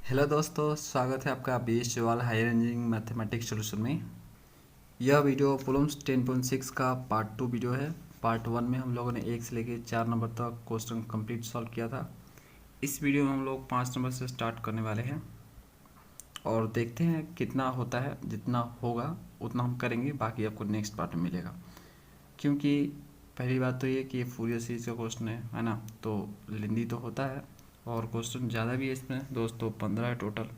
Hello दोस्तों, स्वागत है आपका BS Chauhan higher engineering mathematics solution में। यह वीडियो प्रॉब्लम्स 10.6 का पार्ट 2 वीडियो है। पार्ट 1 में हम लोगों ने 1 से लेकर 4 नंबर तक क्वेश्चन कंप्लीट सॉल्व किया था। इस वीडियो में हम लोग 5 नंबर से स्टार्ट करने वाले हैं और देखते हैं कितना होता है। जितना होगा उतना हम करेंगे, बाकी आपको नेक्स्ट पार्ट में मिलेगा। क्योंकि पहली बात तो ये कि फूरियर सीरीज का क्वेश्चन है ना, तो लेंदी तो होता है और क्वेश्चन ज़्यादा भी है इसमें दोस्तों, 15 है टोटल।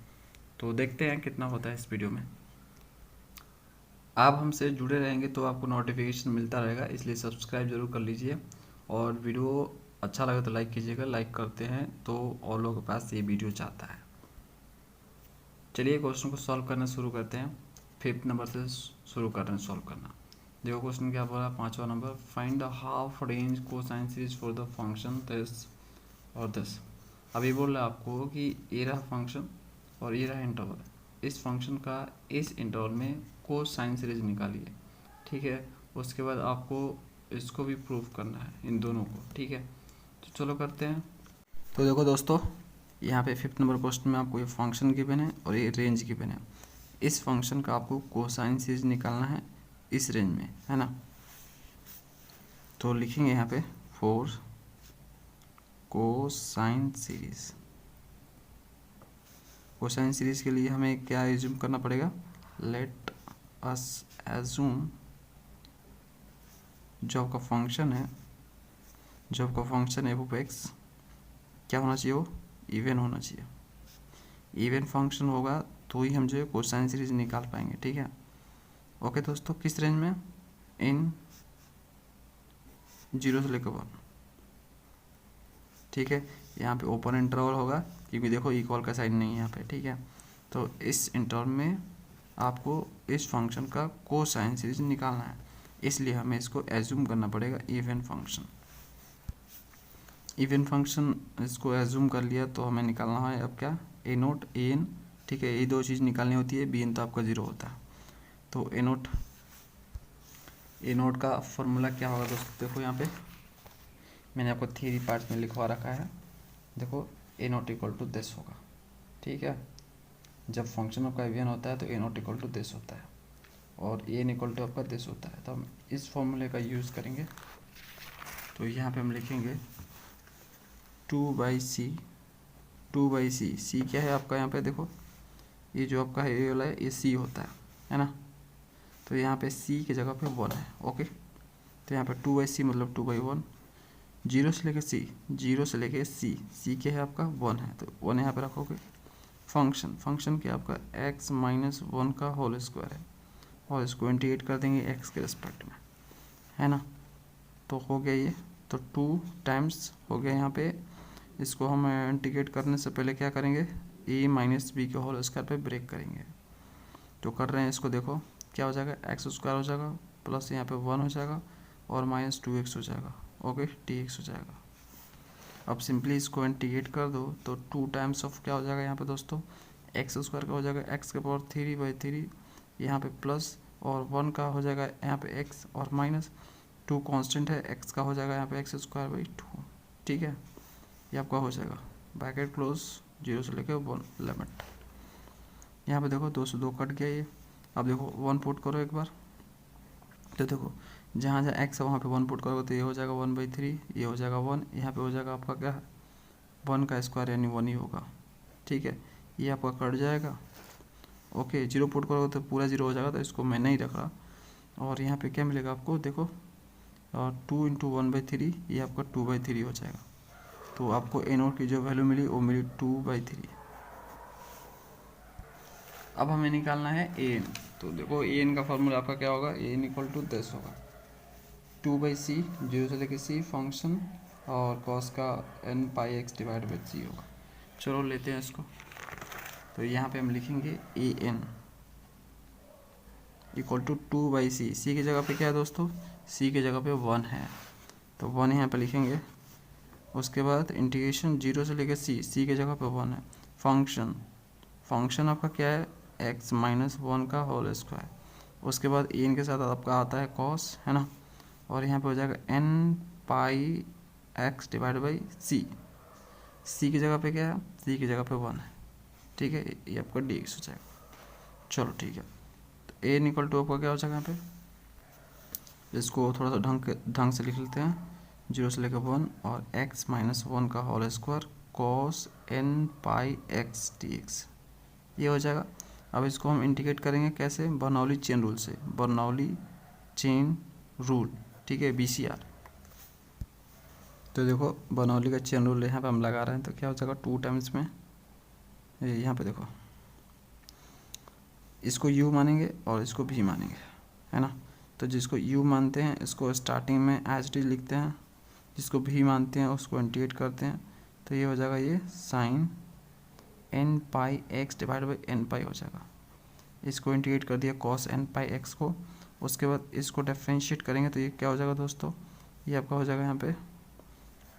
तो देखते हैं कितना होता है इस वीडियो में। आप हमसे जुड़े रहेंगे तो आपको नोटिफिकेशन मिलता रहेगा, इसलिए सब्सक्राइब जरूर कर लीजिए। और वीडियो अच्छा लगे तो लाइक कीजिएगा। लाइक करते हैं तो और लोगों के पास ये वीडियो जाता है। चलिए क्वेश्चन को सॉल्व करना शुरू करते हैं। 5th नंबर से शुरू कर रहे हैं सॉल्व करना। देखो क्वेश्चन क्या बोला, 5वां number, find the half range cosine series for the function this और दिस। अभी बोल रहा है आपको कि ये रहा फंक्शन और ये रहा इंटरवल। इस फंक्शन का इस इंटरवल में कोसाइन सीरीज निकालिए, ठीक है। उसके बाद आपको इसको भी प्रूव करना है, इन दोनों को, ठीक है। तो चलो करते हैं। तो देखो दोस्तों, यहाँ पे 5th नंबर क्वेश्चन में आपको ये फंक्शन गिवन है और ये रेंज गिवन है। इस फंक्शन का आपको कोसाइन सीरीज निकालना है इस रेंज में, है ना। तो लिखेंगे यहाँ पे four cosine series. Cosine series के लिए हमें क्या एज्यूम करना पड़ेगा, लेट अस एज्यूम जो आपका फंक्शन है, एफ ऑफ एक्स क्या होना चाहिए, वो इवन होना चाहिए। इवन फंक्शन होगा तो ही हम जो है कोसाइन सीरीज निकाल पाएंगे, ठीक है। ओके दोस्तों, किस रेंज में, इन 0 से लेकर 1, ठीक है। यहाँ पे ओपन इंटरवल होगा क्योंकि देखो इक्वल का साइन नहीं है यहाँ पे, ठीक है। तो इस इंटरवल में आपको इस फंक्शन का कोसाइन सीरीज निकालना है, इसलिए हमें इसको एज्यूम करना पड़ेगा इवन फंक्शन। इवन फंक्शन इसको एज्यूम कर लिया तो हमें निकालना है अब क्या, ए नोट ए एन, ठीक है। ये दो चीज़ निकालनी होती है, बी एन तो आपका 0 होता है। तो ए नोट का फॉर्मूला क्या होगा दोस्तों, देखो यहाँ पे मैंने आपको थ्री पार्ट में लिखवा रखा है। देखो ए नोट इक्वल टू दिस होगा, ठीक है। जब फंक्शन आपका इवन होता है तो ए नोट इक्वल टू दिस होता है और ए एन इक्वल टू आपका दिस होता है। तो हम इस फॉर्मूले का यूज़ करेंगे। तो यहाँ पे हम लिखेंगे 2/c, सी क्या है आपका, यहाँ पे देखो ये जो आपका है ये वाला है, ये सी होता है ना। तो यहाँ पे सी की जगह पे 1 है, ओके। तो यहाँ पे 2/c मतलब 2/1, 0 से लेके सी क्या है आपका 1 है, तो 1 यहाँ पे रखोगे। फंक्शन क्या आपका x-1 का होल स्क्वायर है, और इसको इंटीग्रेट कर देंगे x के रिस्पेक्ट में, है ना। तो हो गया ये, तो 2 टाइम्स हो गया यहाँ पे। इसको हम इंटीग्रेट करने से पहले क्या करेंगे, a माइनस बी के होल स्क्वायर पे ब्रेक करेंगे। जो कर रहे हैं इसको देखो क्या हो जाएगा, एक्स स्क्वायर हो जाएगा प्लस यहाँ पे 1 हो जाएगा और माइनस 2x हो जाएगा, ओके, dx हो जाएगा। अब सिंपली इसको इंटीग्रेट कर दो तो 2 टाइम्स ऑफ क्या हो जाएगा यहाँ पे दोस्तों, एक्स स्क्वायर का हो जाएगा x के पावर 3/3, यहाँ पे प्लस और 1 का हो जाएगा यहाँ पे x और माइनस 2 कांस्टेंट है, x का हो जाएगा यहाँ पे x²/2, ठीक है। ये आपका हो जाएगा ब्रैकेट क्लोज, 0 से लेकर 1 लिमिट। यहाँ पे देखो 2 से 2 कट गया ये। अब देखो 1 पुट करो एक बार, तो देखो जहाँ जहाँ x है वहाँ पे 1 पुट करोगे तो ये हो जाएगा 1/3, ये हो जाएगा 1, यहाँ पे हो जाएगा आपका क्या, 1 का स्क्वायर यानी 1 ही होगा, ठीक है। ये आपका कट जाएगा, ओके। 0 पुट करोगे तो पूरा 0 हो जाएगा, तो इसको मैं नहीं रख रहा। और यहाँ पे क्या मिलेगा आपको, देखो 2 × 1/3, ये आपका 2/3 हो जाएगा। तो आपको ए नोट की जो वैल्यू मिली वो मिली 2/3। अब हमें निकालना है ए एन। तो देखो ए एन का फॉर्मूला आपका क्या होगा, A N equal to this होगा, 2/c, 0 से लेकर c फंक्शन और कॉस का n πx/c होगा। चलो लेते हैं इसको। तो यहाँ पे हम लिखेंगे A N equal to 2/c, सी की जगह पे क्या है दोस्तों, सी की जगह पे 1 है, तो 1 यहाँ पे लिखेंगे। उसके बाद इंटीग्रेशन 0 से लेकर सी की जगह पे 1 है। फंक्शन आपका क्या है, x-1 का होल स्क्वायर। उसके बाद एन के साथ आपका आता है कॉस, है ना। और यहाँ पे हो जाएगा n πx/c, सी की जगह पे क्या है, सी की जगह पे 1 है, ठीक है, ये आपका डी एक्स हो जाएगा। चलो ठीक है, तो ए इक्वल टू आपका क्या हो जाएगा यहाँ पे, इसको थोड़ा सा ढंग से लिख लेते हैं, 0 से लेकर 1 और x माइनस 1 का whole square cos n pi x dx, ये हो जाएगा। अब इसको हम इंटीग्रेट करेंगे कैसे, बर्नौली चेन रूल से, बर्नौली चेन रूल, ठीक है, BCR। तो देखो बर्नौली का चेन रूल यहाँ पे हम लगा रहे हैं, तो क्या हो जाएगा 2 टाइम्स में, यहाँ पे देखो इसको u मानेंगे और इसको v मानेंगे, है ना। तो जिसको u मानते हैं इसको स्टार्टिंग में एच डी लिखते हैं, जिसको v मानते हैं उसको इंटीग्रेट करते हैं, तो ये हो जाएगा ये sine n pi x divide by n pi हो जाएगा। इसको इंटीग्रेट कर दिया कॉस n पाई x को, उसके बाद इसको डिफरेंशिएट करेंगे तो ये क्या हो जाएगा दोस्तों, ये आपका हो जाएगा यहाँ पे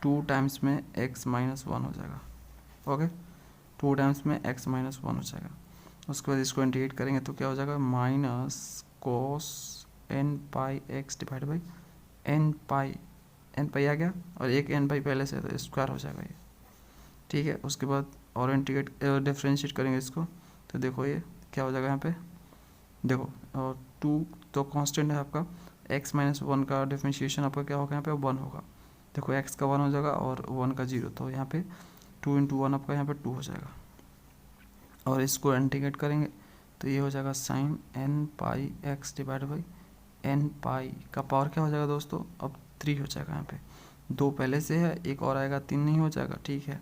2 टाइम्स में x माइनस 1 हो जाएगा। ओके, 2 टाइम्स में x माइनस 1 हो जाएगा। उसके बाद इसको इंटीग्रेट करेंगे तो क्या हो जाएगा, minus cos n pi x divide by n पाई आ गया, और एक n पाई पहले से तो स्क्वायर हो जाएगा ये, ठीक है। उसके बाद और इंटीग्रेट डिफरेंशिएट करेंगे इसको, तो देखो ये क्या हो जाएगा यहाँ पे, देखो और 2 तो कांस्टेंट है आपका, x माइनस 1 का डिफरेंशिएशन आपका क्या होगा यहाँ पे 1 होगा। देखो x का 1 हो जाएगा और 1 का 0, तो यहाँ पे 2 इंटू 1 आपका यहाँ पे 2 हो जाएगा। और इसको इंटीग्रेट करेंगे तो ये हो जाएगा sine n pi x divide by n pi का पावर क्या हो जाएगा दोस्तों, अब 3 हो जाएगा। यहाँ पे 2 पहले से है, एक और आएगा 3 नहीं हो जाएगा, ठीक है।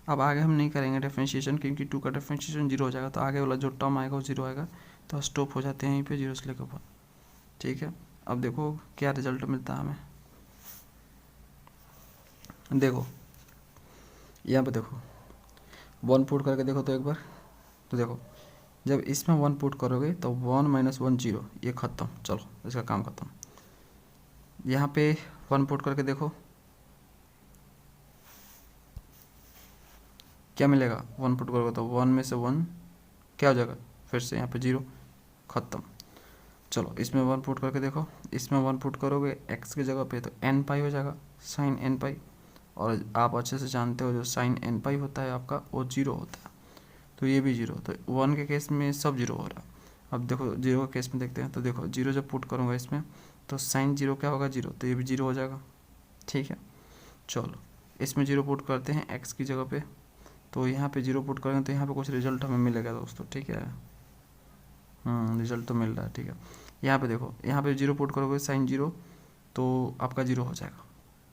अब आगे हम नहीं करेंगे डिफरेंशिएशन, क्योंकि 2 का डिफरेंशिएशन 0 हो जाएगा, तो आगे वाला जो टर्म आएगा वो 0 आएगा, तो स्टॉप हो जाते हैं यहीं पे 0 से लेकर 1, ठीक है। अब देखो क्या रिजल्ट मिलता है हमें, देखो यहाँ पे देखो 1 पुट करके देखो तो एक बार, तो देखो जब इसमें 1 पुट करोगे तो 1 माइनस 1 0, ये ख़त्म, चलो इसका काम ख़त्म। यहाँ पे 1 पुट करके देखो क्या मिलेगा, 1 पुट करोगे तो 1 में से 1 क्या हो जाएगा, फिर से यहाँ पे 0, ख़त्म। चलो इसमें 1 पुट करके देखो, इसमें 1 पुट करोगे x की जगह पे तो n पाई हो जाएगा, साइन n पाई, और आप अच्छे से जानते हो जो साइन n पाई होता है आपका वो 0 होता है, तो ये भी 0, तो 1 के केस में सब 0 हो रहा है। अब देखो 0 के केस में देखते हैं, तो देखो 0 जब पुट करूँगा इसमें तो साइन 0 क्या होगा 0, तो ये भी 0 हो जाएगा, ठीक है। चलो इसमें 0 पुट करते हैं x की जगह पे, तो यहाँ पे 0 पुट करेंगे तो यहाँ पे कुछ रिजल्ट हमें मिलेगा दोस्तों, ठीक है। रिजल्ट तो मिल रहा है, ठीक है। यहाँ पे देखो, यहाँ पे 0 पुट करोगे साइन 0 तो आपका 0 हो जाएगा,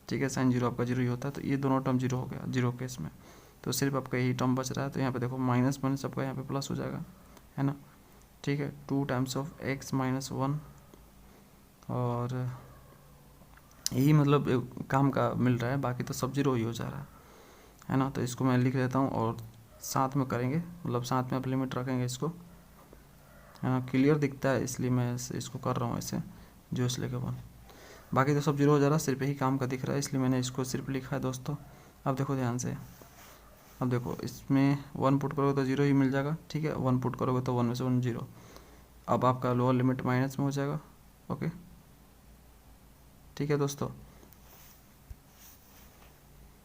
ठीक है। साइन 0 आपका 0 ही होता है, तो ये दोनों टर्म 0 हो गया 0 केस में, तो सिर्फ आपका यही टर्म बच रहा है। तो यहाँ पे देखो माइनस माइनस आपका यहाँ पे प्लस हो जाएगा, है ना, ठीक है। 2 टाइम्स ऑफ x माइनस 1, और यही मतलब काम का मिल रहा है, बाकी तो सब 0 ही हो जा रहा है ना। तो इसको मैं लिख लेता हूँ और साथ में करेंगे, मतलब साथ में आप लिमिट रखेंगे इसको, है ना। क्लियर दिखता है इसलिए मैं इसको कर रहा हूँ ऐसे, जो इस लेके 1, बाकी तो सब 0 हो जा रहा है, सिर्फ यही काम का दिख रहा है, इसलिए मैंने इसको सिर्फ लिखा है दोस्तों। अब देखो ध्यान से, अब देखो इसमें 1 पुट करोगे तो 0 ही मिल जाएगा, ठीक है। 1 पुट करोगे तो 1 में से 1 0, अब आपका लोअर लिमिट माइनस में हो जाएगा, ओके, ठीक है दोस्तों।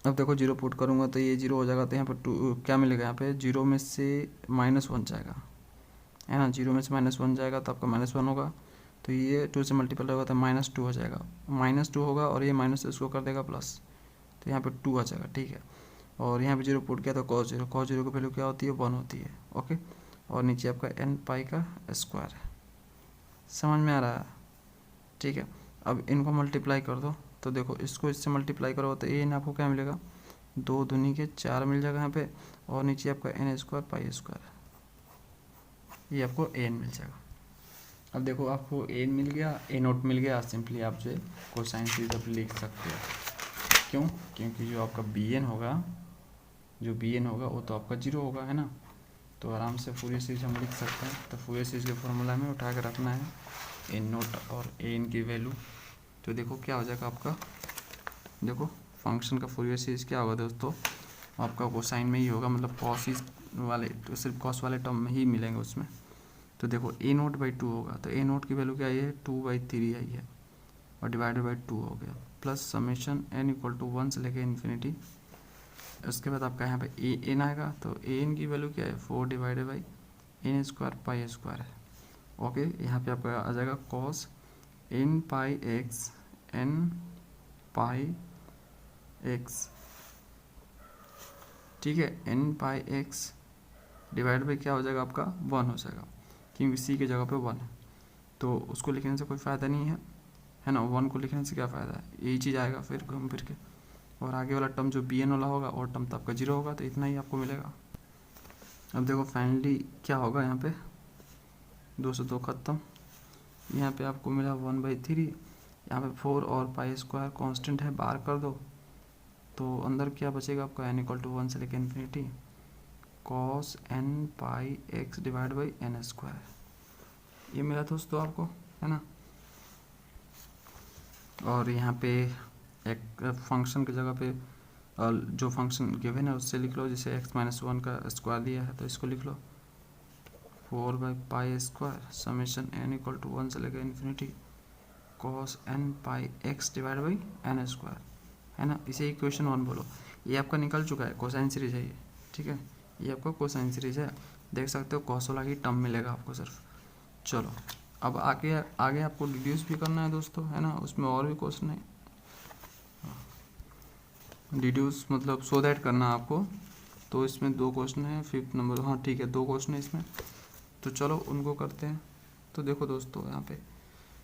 अब देखो 0 पुट करूँगा तो ये 0 हो जाएगा, तो यहाँ पर 2 क्या मिलेगा, यहाँ पे 0 में से -1 जाएगा, है ना। 0 में से -1 जाएगा तो आपका -1 होगा, तो ये 2 से मल्टीपल होगा तो -2 हो जाएगा, -2 होगा, और ये माइनस इसको कर देगा प्लस, तो यहाँ पे 2 आ जाएगा, ठीक है। और यहाँ पे 0 पुट किया तो cos 0 की वैल्यू क्या होती है 1 होती है, ओके। और नीचे आपका n पाई का स्क्वायर है, समझ में आ रहा है, ठीक है। अब इनको मल्टीप्लाई कर दो, तो देखो इसको इससे मल्टीप्लाई करो तो n आपको क्या मिलेगा, 2 दूनी के 4 मिल जाएगा यहाँ पे, और नीचे आपका n स्क्वायर पाई स्क्वायर, ये आपको n मिल जाएगा। अब देखो आपको n मिल गया, a नोट मिल गया, सिंपली आप जो कोसाइन सीरीज अब लिख सकते हो, क्यों, क्योंकि जो आपका bn होगा, वो तो आपका 0 होगा, है ना। तो आराम से फूरियर सीरीज हम लिख सकते हैं। तो फूरियर सीरीज के फॉर्मूला में उठा के रखना है n नोट और an की वैल्यू, तो देखो क्या हो जाएगा आपका, देखो फंक्शन का फूरियर सीरीज क्या होगा दोस्तों, आपका कोसाइन में ही होगा, मतलब कॉस वाले, तो सिर्फ कॉस वाले टर्म में ही मिलेंगे उसमें। तो देखो a नोट बाई 2 होगा, तो a नोट की वैल्यू क्या आई है 2/3 आई है, और डिवाइडेड बाई 2 हो गया, plus summation n equal to 1 से लेके इन्फिनिटी उसके बाद आपका यहाँ पे ए एन आएगा, तो ए एन की वैल्यू क्या है 4 divided by n square pi square है। ओके, यहाँ पे आपका आ जाएगा cos n pi x n pi x, ठीक है, n pi x divide by क्या हो जाएगा आपका 1 हो जाएगा, क्योंकि सी की जगह पे 1 है, तो उसको लिखने से कोई फ़ायदा नहीं है ना, 1 को लिखने से क्या फ़ायदा है, यही चीज़ आएगा फिर घूम फिर के, और आगे वाला टर्म जो बी एन वाला होगा और टर्म तो आपका 0 होगा, तो इतना ही आपको मिलेगा। अब देखो फाइनली क्या होगा, यहाँ पे 2 से 2 खत्म, यहाँ पे आपको मिला 1/3, यहाँ पे 4 और पाई स्क्वायर कांस्टेंट है, बाहर कर दो तो अंदर क्या बचेगा आपका n = 1 से लेकर infinity cos n pi x divide by n square, ये मिला दोस्तों आपको, है ना। और यहाँ पे एक फंक्शन की जगह पे जो फंक्शन गिवन है उससे लिख लो, जैसे x-1 का स्क्वायर दिया है तो इसको लिख लो 4/पाई स्क्वायर समेशन n = 1 से लेकर infinity cos n pi x divide by n square, है ना। इसे इक्वेशन 1 बोलो। ये आपका निकल चुका है, कोसाइन सीरीज है ये, ठीक है, ये आपका कोसाइन सीरीज है, देख सकते हो कॉस वाला ही टर्म मिलेगा आपको सिर्फ। चलो अब आगे आगे आपको डिड्यूस भी करना है दोस्तों, है ना, उसमें और भी क्वेश्चन है, डिड्यूस मतलब सो दैट करना है आपको, तो इसमें 2 क्वेश्चन है, 5th नंबर, हाँ ठीक है 2 क्वेश्चन है इसमें, तो चलो उनको करते हैं। तो देखो दोस्तों यहाँ पे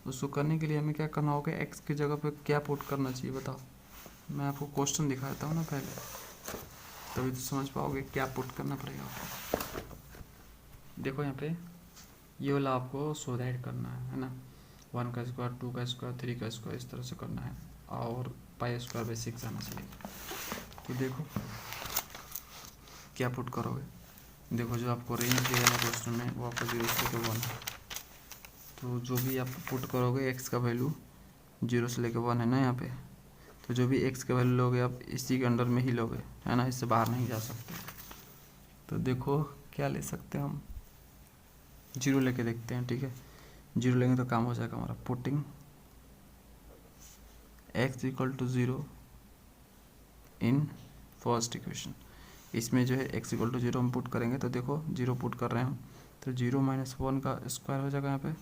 उसको करने के लिए हमें क्या करना होगा, एक्स की जगह पे क्या पुट करना चाहिए बताओ, मैं आपको क्वेश्चन दिखाता हूँ ना पहले, तभी तो समझ पाओगे क्या पुट करना पड़ेगा आपको। देखो यहाँ पे ये वाला आपको सो दैट करना है ना, 1 का स्क्वायर 2 का स्क्वायर 3 का स्क्वायर इस तरह से करना है, और पाई स्क्वायर बाई 6 आना चाहिए। तो देखो क्या पुट करोगे, देखो जो आपको रेंज दिया है क्वेश्चन में वो आपको 0 से लेकर 1 है, तो जो भी आप पुट करोगे एक्स का वैल्यू 0 से लेकर 1 है ना यहाँ पे, तो जो भी एक्स का वैल्यू लोगे आप इसी के अंडर में ही लोगे, है ना, इससे बाहर नहीं जा सकते। तो देखो क्या ले सकते हैं हम, 0 लेके देखते हैं, ठीक है, 0 लेंगे तो काम हो जाएगा हमारा, putting x = 0 in first equation, इसमें जो है x = 0 हम पुट करेंगे, तो देखो 0 पुट कर रहे हैं हम, तो 0 - 1 का स्क्वायर हो जाएगा यहाँ पे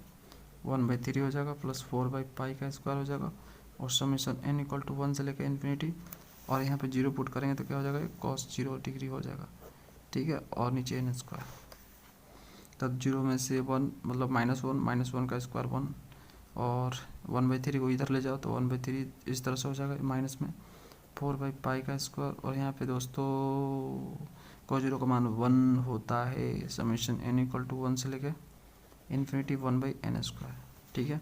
1/3 हो जाएगा, प्लस 4/पाई का स्क्वायर हो जाएगा, और समेशन n = 1 से लेकर इन्फिनिटी, और यहाँ पे 0 पुट करेंगे तो क्या हो जाएगा cos 0 डिग्री हो जाएगा, ठीक है, और नीचे n स्क्वायर, तब 0 में से 1 मतलब -1 का स्क्वायर 1, और 1/3 को इधर ले जाओ तो 1/3 इस तरह से हो जाएगा माइनस में 4/पाई का स्क्वायर, और यहाँ पे दोस्तों cos 0 का मान 1 होता है, समेशन n = 1 से लेके इन्फिनिटी 1/n स्क्वायर, ठीक है।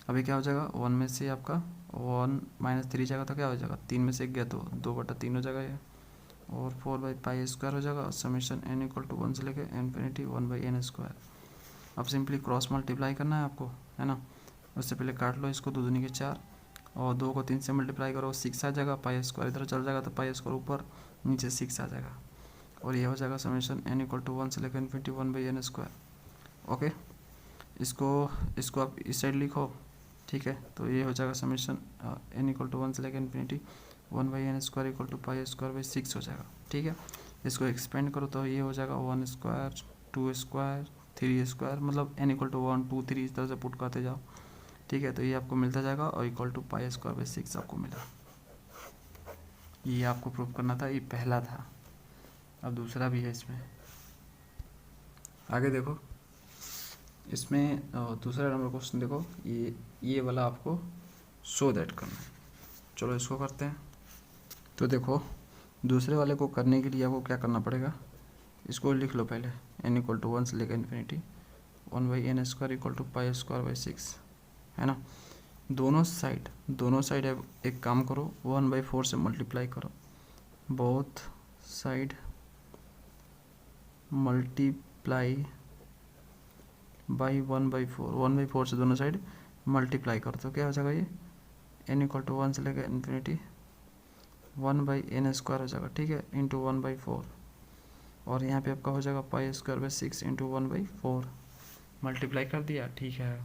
अभी क्या हो जाएगा 1 में से आपका 1 -3 जाएगा तो क्या हो जाएगा 3 में से 1 गया तो 2/3 हो जाएगा ये, और 4/पाई स्क्वायर हो जाएगा, समेशन n = 1 से लेके इन्फिनिटी 1/n स्क्वायर। अब सिंपली क्रॉस मल्टीप्लाई करना है आपको, है ना, उससे पहले काट लो इसको, 2 दूनी के 4, और 2 को 3 से मल्टीप्लाई करो 6 आ जाएगा, पाई स्क्वायर इधर चल जाएगा तो पाई स्क्वायर ऊपर नीचे 6 आ जाएगा, और ये हो जाएगा समेशन n = 1 से लेकर इन्फिनिटी 1/n स्क्वायर। ओके, इसको आप इस साइड लिखो, ठीक है, तो ये हो जाएगा समेशन n = 1 से लेकर infinity 1/n square = pi square by 6 हो जाएगा, ठीक है। इसको एक्सपेंड करो तो ये हो जाएगा 1 स्क्वायर 2 स्क्वायर 3 स्क्वायर, मतलब n = 1 2 3 इस तरह से पुट करते जाओ, ठीक है, तो ये आपको मिलता जाएगा, और = पाई स्क्वायर बाई 6 आपको मिला। ये आपको प्रूव करना था, ये पहला था, अब दूसरा भी है इसमें, आगे देखो इसमें दूसरा नंबर क्वेश्चन देखो, ये वाला आपको सो दैट करना है। चलो इसको करते हैं। तो देखो दूसरे वाले को करने के लिए आपको क्या करना पड़ेगा, इसको लिख लो पहले, n = 1 से लेकर infinity 1/n square = pi square by 6, है ना। दोनों साइड एक काम करो 1/4 से मल्टीप्लाई करो, बोथ साइड मल्टीप्लाई बाई 1/4 से दोनों साइड मल्टीप्लाई करो तो क्या हो जाएगा, ये n = 1 से लेकर इन्फिनिटी 1/n स्क्वायर हो जाएगा, ठीक है, इंटू 1/4, और यहाँ पे आपका हो जाएगा pi square by 6 into 1/4, multiply कर दिया, ठीक है।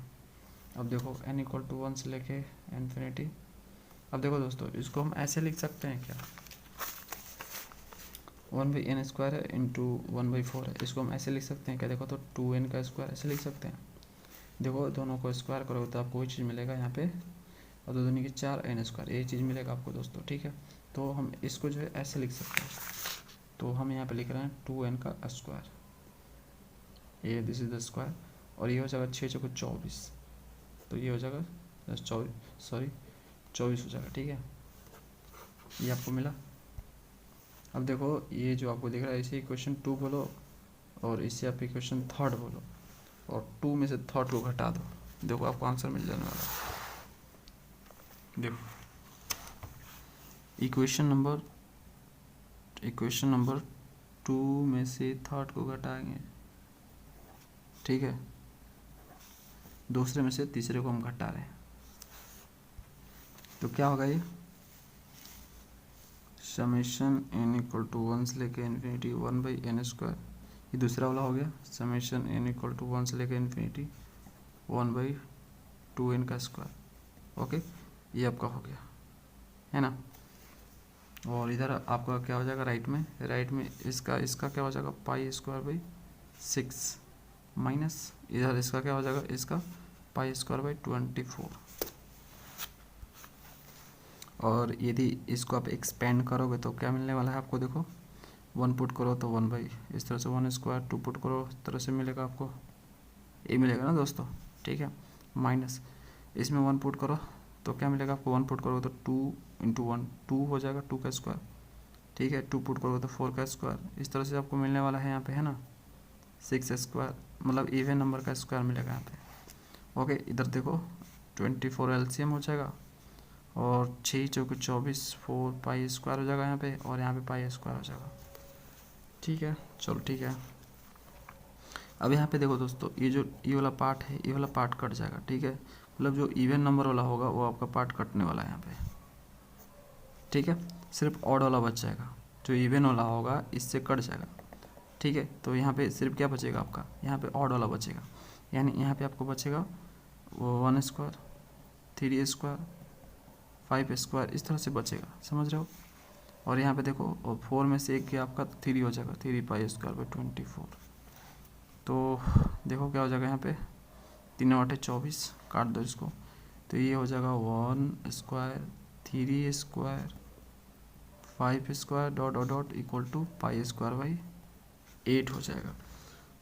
अब देखो n = 1 से लेके इन्फिनिटी, अब देखो दोस्तों इसको हम ऐसे लिख सकते हैं क्या, 1/n² है इंटू 1/4 है, इसको हम ऐसे लिख सकते हैं क्या, देखो तो 2n का स्क्वायर ऐसे लिख सकते हैं। देखो दोनों को स्क्वायर करोगे तो आपको वही चीज़ मिलेगा यहाँ पे, और 2 दूनी की 4 n², यही चीज़ मिलेगा आपको दोस्तों, ठीक है। तो हम इसको जो है ऐसे लिख सकते हैं, तो हम यहाँ पे लिख रहे हैं 2n का स्क्वायर, ये दिस इज द स्क्वायर, और ये हो जाएगा 6 चौको 24, तो ये हो जाएगा 24 हो जाएगा, ठीक है। ये आपको मिला। अब देखो ये जो आपको दिख रहा है इसे इक्वेशन 2 बोलो, और इससे आप इक्वेशन 3 बोलो, और 2 में से 3 को घटा दो, देखो आपको आंसर मिल जाने वाला है। देखो इक्वेशन नंबर 2 में से 3 को घटाएंगे, ठीक है, दूसरे में से तीसरे को हम घटा रहे हैं, तो क्या होगा ये समेशन n इक्वल टू 1 से लेके इन्फिनिटी 1/n², ये दूसरा वाला हो गया। समेशन n इक्वल टू 1 से लेके इन्फिनिटी 1/2n का स्क्वायर, ओके, ये आपका हो गया है ना। और इधर आपका क्या हो जाएगा राइट में इसका क्या हो जाएगा π²/6 माइनस इधर इसका क्या हो जाएगा, इसका π²/24, और यदि इसको आप एक्सपेंड करोगे तो क्या मिलने वाला है आपको, देखो 1 पुट करो तो 1/ इस तरह से 1², 2 पुट करो इस तरह से मिलेगा आपको, ये मिलेगा ना दोस्तों, ठीक है। माइनस इसमें 1 पुट करो तो क्या मिलेगा आपको, 1 पुट करोगे तो 2 × 1 2 हो जाएगा, 2 का स्क्वायर, ठीक है। 2 पुट करोगे तो 4 का स्क्वायर, इस तरह से आपको मिलने वाला है यहाँ पे, है ना 6², मतलब इवन नंबर का स्क्वायर मिलेगा यहाँ पे, ओके। इधर देखो 24 LCM हो जाएगा, और 6 चौके 24, 4 π² हो जाएगा यहाँ पे, और यहाँ पे π² हो जाएगा, ठीक है। चलो ठीक है, अब यहाँ पे देखो दोस्तों ये वाला पार्ट है, ये वाला पार्ट कट जाएगा, ठीक है, मतलब जो इवन नंबर वाला होगा वो आपका पार्ट कटने वाला है यहाँ पे, ठीक है। सिर्फ ऑड वाला बच जाएगा, जो इवन वाला होगा इससे कट जाएगा, ठीक है। तो यहाँ पे सिर्फ क्या बचेगा आपका, यहाँ पे ऑड वाला बचेगा, यानी यहाँ पे आपको बचेगा वो 1², 3² 5², इस तरह से बचेगा, समझ रहे हो। और यहाँ पे देखो 4 में से एक आपका 3 हो जाएगा, 3 π²/24, तो देखो क्या हो जाएगा यहाँ पे 3 × 8 = 24, काट दो इसको, तो ये हो जाएगा 1², 3² 5² dot dot dot equal to π²/8 हो जाएगा।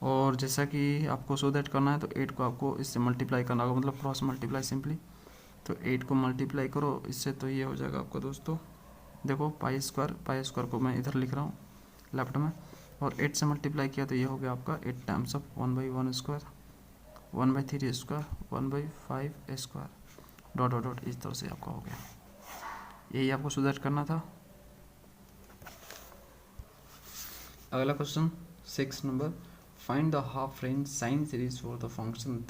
और जैसा कि आपको सो दैट करना है तो 8 को आपको इससे मल्टीप्लाई करना होगा, मतलब क्रॉस मल्टीप्लाई सिंपली, तो 8 को मल्टीप्लाई करो इससे, तो ये हो जाएगा आपको दोस्तों, देखो π² को मैं इधर लिख रहा हूँ लेफ्ट में, और 8 से मल्टीप्लाई किया तो ये हो गया आपका 8 times of 1/1², 1/3², 1/5² dot dot dot, इस तरह से आपका हो गया। यही आपको सुधार करना था। अगला question 6 number, find the half range sine series for the function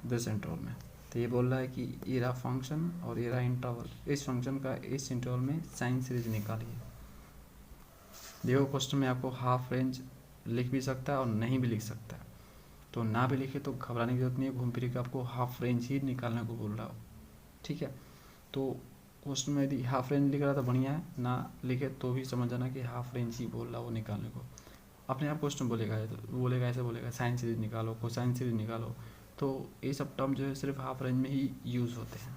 this interval में। तो ये बोल रहा है कि ये रहा फंक्शन और ये रहा इंटरवल, इस फंक्शन का इस इंटरवल में साइन सीरीज निकालिए। देखो क्वेश्चन में आपको हाफ रेंज लिख भी सकता है और नहीं भी लिख सकता है, तो ना भी लिखे तो घबराने की जरूरत नहीं है, घूम फिर के आपको हाफ रेंज ही निकालने को बोल रहा हो, ठीक है। तो क्वेश्चन में यदि हाफ रेंज लिख रहा था बढ़िया है, ना लिखे तो भी समझ जाना कि हाफ रेंज ही बोल रहा वो निकालने को। अपने आप क्वेश्चन बोलेगा ऐसे बोलेगा साइन सीरीज निकालो, कोसाइन सीरीज निकालो, तो ये सब टर्म जो है सिर्फ हाफ रेंज में ही यूज़ होते हैं।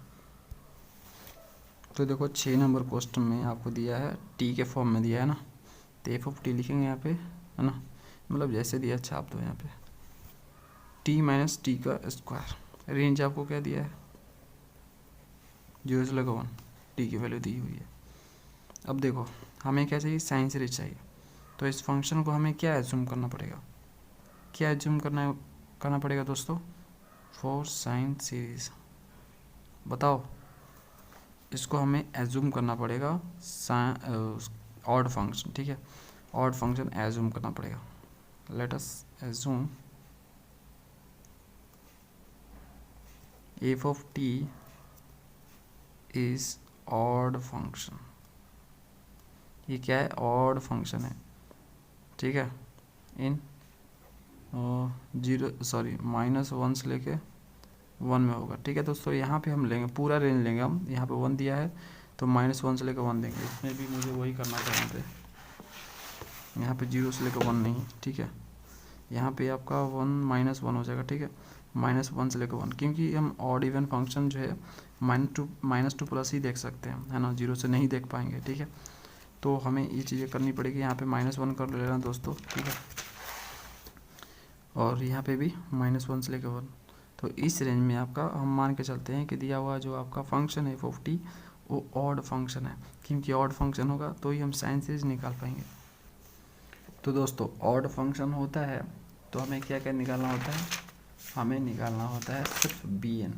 तो देखो 6 नंबर क्वेश्चन में आपको दिया है टी के फॉर्म में दिया है ना, तो एफ ऑफ टी लिखेंगे यहाँ पे, है ना, मतलब जैसे दिया छाप दो यहाँ पे, टी माइनस टी का स्क्वायर, रेंज आपको क्या दिया है 0 से लेकर 1, टी की वैल्यू दी हुई है। अब देखो हमें क्या चाहिए, साइन सीरीज चाहिए, तो इस फंक्शन को हमें क्या एज्यूम करना पड़ेगा, क्या एज्यूम करना पड़ेगा दोस्तों, फॉर साइन सीरीज, बताओ। इसको हमें एज्यूम करना पड़ेगा ऑड फंक्शन, ठीक है, ऑड फंक्शन एज्यूम करना पड़ेगा। Let us assume F of T is odd function, ये क्या है, ऑड फंक्शन है, ठीक है, इन -1 से लेके 1 में होगा, ठीक है दोस्तों। यहाँ पे हम लेंगे पूरा रेंज लेंगे हम, यहाँ पे 1 दिया है तो -1 से लेकर 1 देंगे, इसमें भी मुझे वही करना था यहाँ पे, यहाँ पे 0 से लेकर 1 नहीं, ठीक है। यहाँ पे आपका 1 -1 हो जाएगा, ठीक है। -1 से लेकर 1, क्योंकि हम ऑड इवन फंक्शन जो है -2 प्लस ही देख सकते हैं, है ना, 0 से नहीं देख पाएंगे, ठीक है। तो हमें ये चीज़ें करनी पड़ेगी। यहाँ पे -1 कर लेना दोस्तों, ठीक है, और यहाँ पे भी -1 से लेकर 1। तो इस रेंज में आपका हम मान के चलते हैं कि दिया हुआ जो आपका फंक्शन है 50 वो ऑड फंक्शन है, क्योंकि ऑड फंक्शन होगा तो ही हम साइन सीरीज निकाल पाएंगे। तो दोस्तों ऑड फंक्शन होता है तो हमें क्या क्या निकालना होता है, हमें निकालना होता है सिर्फ bn,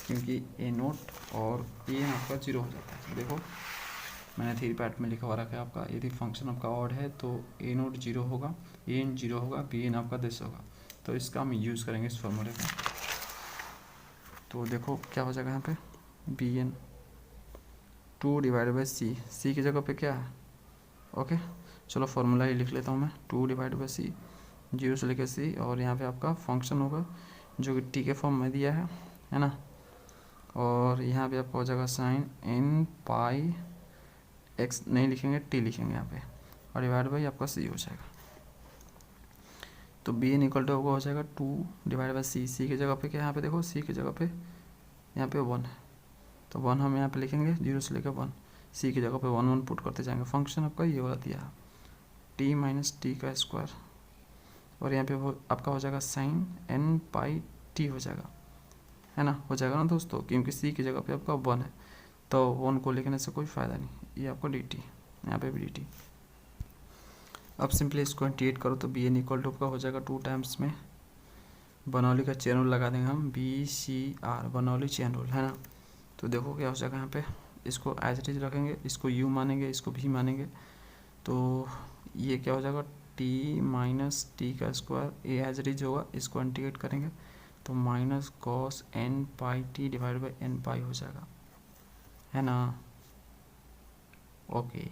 क्योंकि a0 और an आपका 0 हो जाता है। देखो मैंने थ्री पार्ट में लिखा हुआ रखा है आपका, यदि फंक्शन आपका ऑड है तो a0 0 होगा, an 0 होगा, bn आपका 10 होगा। तो इसका हम यूज़ करेंगे इस फॉर्मूले का। तो देखो क्या हो जाएगा यहाँ पे bn 2 डिवाइड बाई सी की जगह पे क्या है, ओके। चलो फॉर्मूला ही लिख लेता हूँ मैं, 2 डिवाइड बाई सी, 0 से लेकर सी, और यहाँ पे आपका फंक्शन होगा जो कि टी के फॉर्म में दिया है ना, और यहाँ पे आपका हो जाएगा साइन n पाई x नहीं लिखेंगे, टी लिखेंगे यहाँ पे, और डिवाइड बाई आपका सी हो जाएगा। तो बी एन इक्वल टू आपका हो जाएगा 2 डिवाइड बाई सी की जगह पे क्या, यहाँ पे देखो सी की जगह पे यहाँ पे 1 है, तो 1 हम यहाँ पे लिखेंगे 0 से लेकर 1, सी की जगह पे 1 पुट करते जाएंगे। फंक्शन आपका ये वाला दिया है टी माइनस टी का स्क्वायर, और यहाँ पे वो आपका हो जाएगा साइन n पाई टी हो जाएगा, है ना, हो जाएगा ना दोस्तों, क्योंकि सी की जगह पे आपका 1 है, तो 1 को लिखने से कोई फ़ायदा नहीं, ये आपका डी टी, यहाँ पे भी डी टी। अब सिंपली इसको इंटीग्रेट करो तो बी एन इक्वल टू का हो जाएगा 2 टाइम्स में बनौली का चेन रूल लगा देंगे हम, B C R Bernoulli chain rule, है ना। तो देखो क्या हो जाएगा यहाँ पे, इसको एज इट इज रखेंगे, इसको यू मानेंगे, इसको भी मानेंगे, तो ये क्या हो जाएगा टी माइनस टी का square, a as it is होगा, इसको इंटीग्रेट करेंगे तो minus cos n pi T divide by n pi हो जाएगा, है ना, ओके।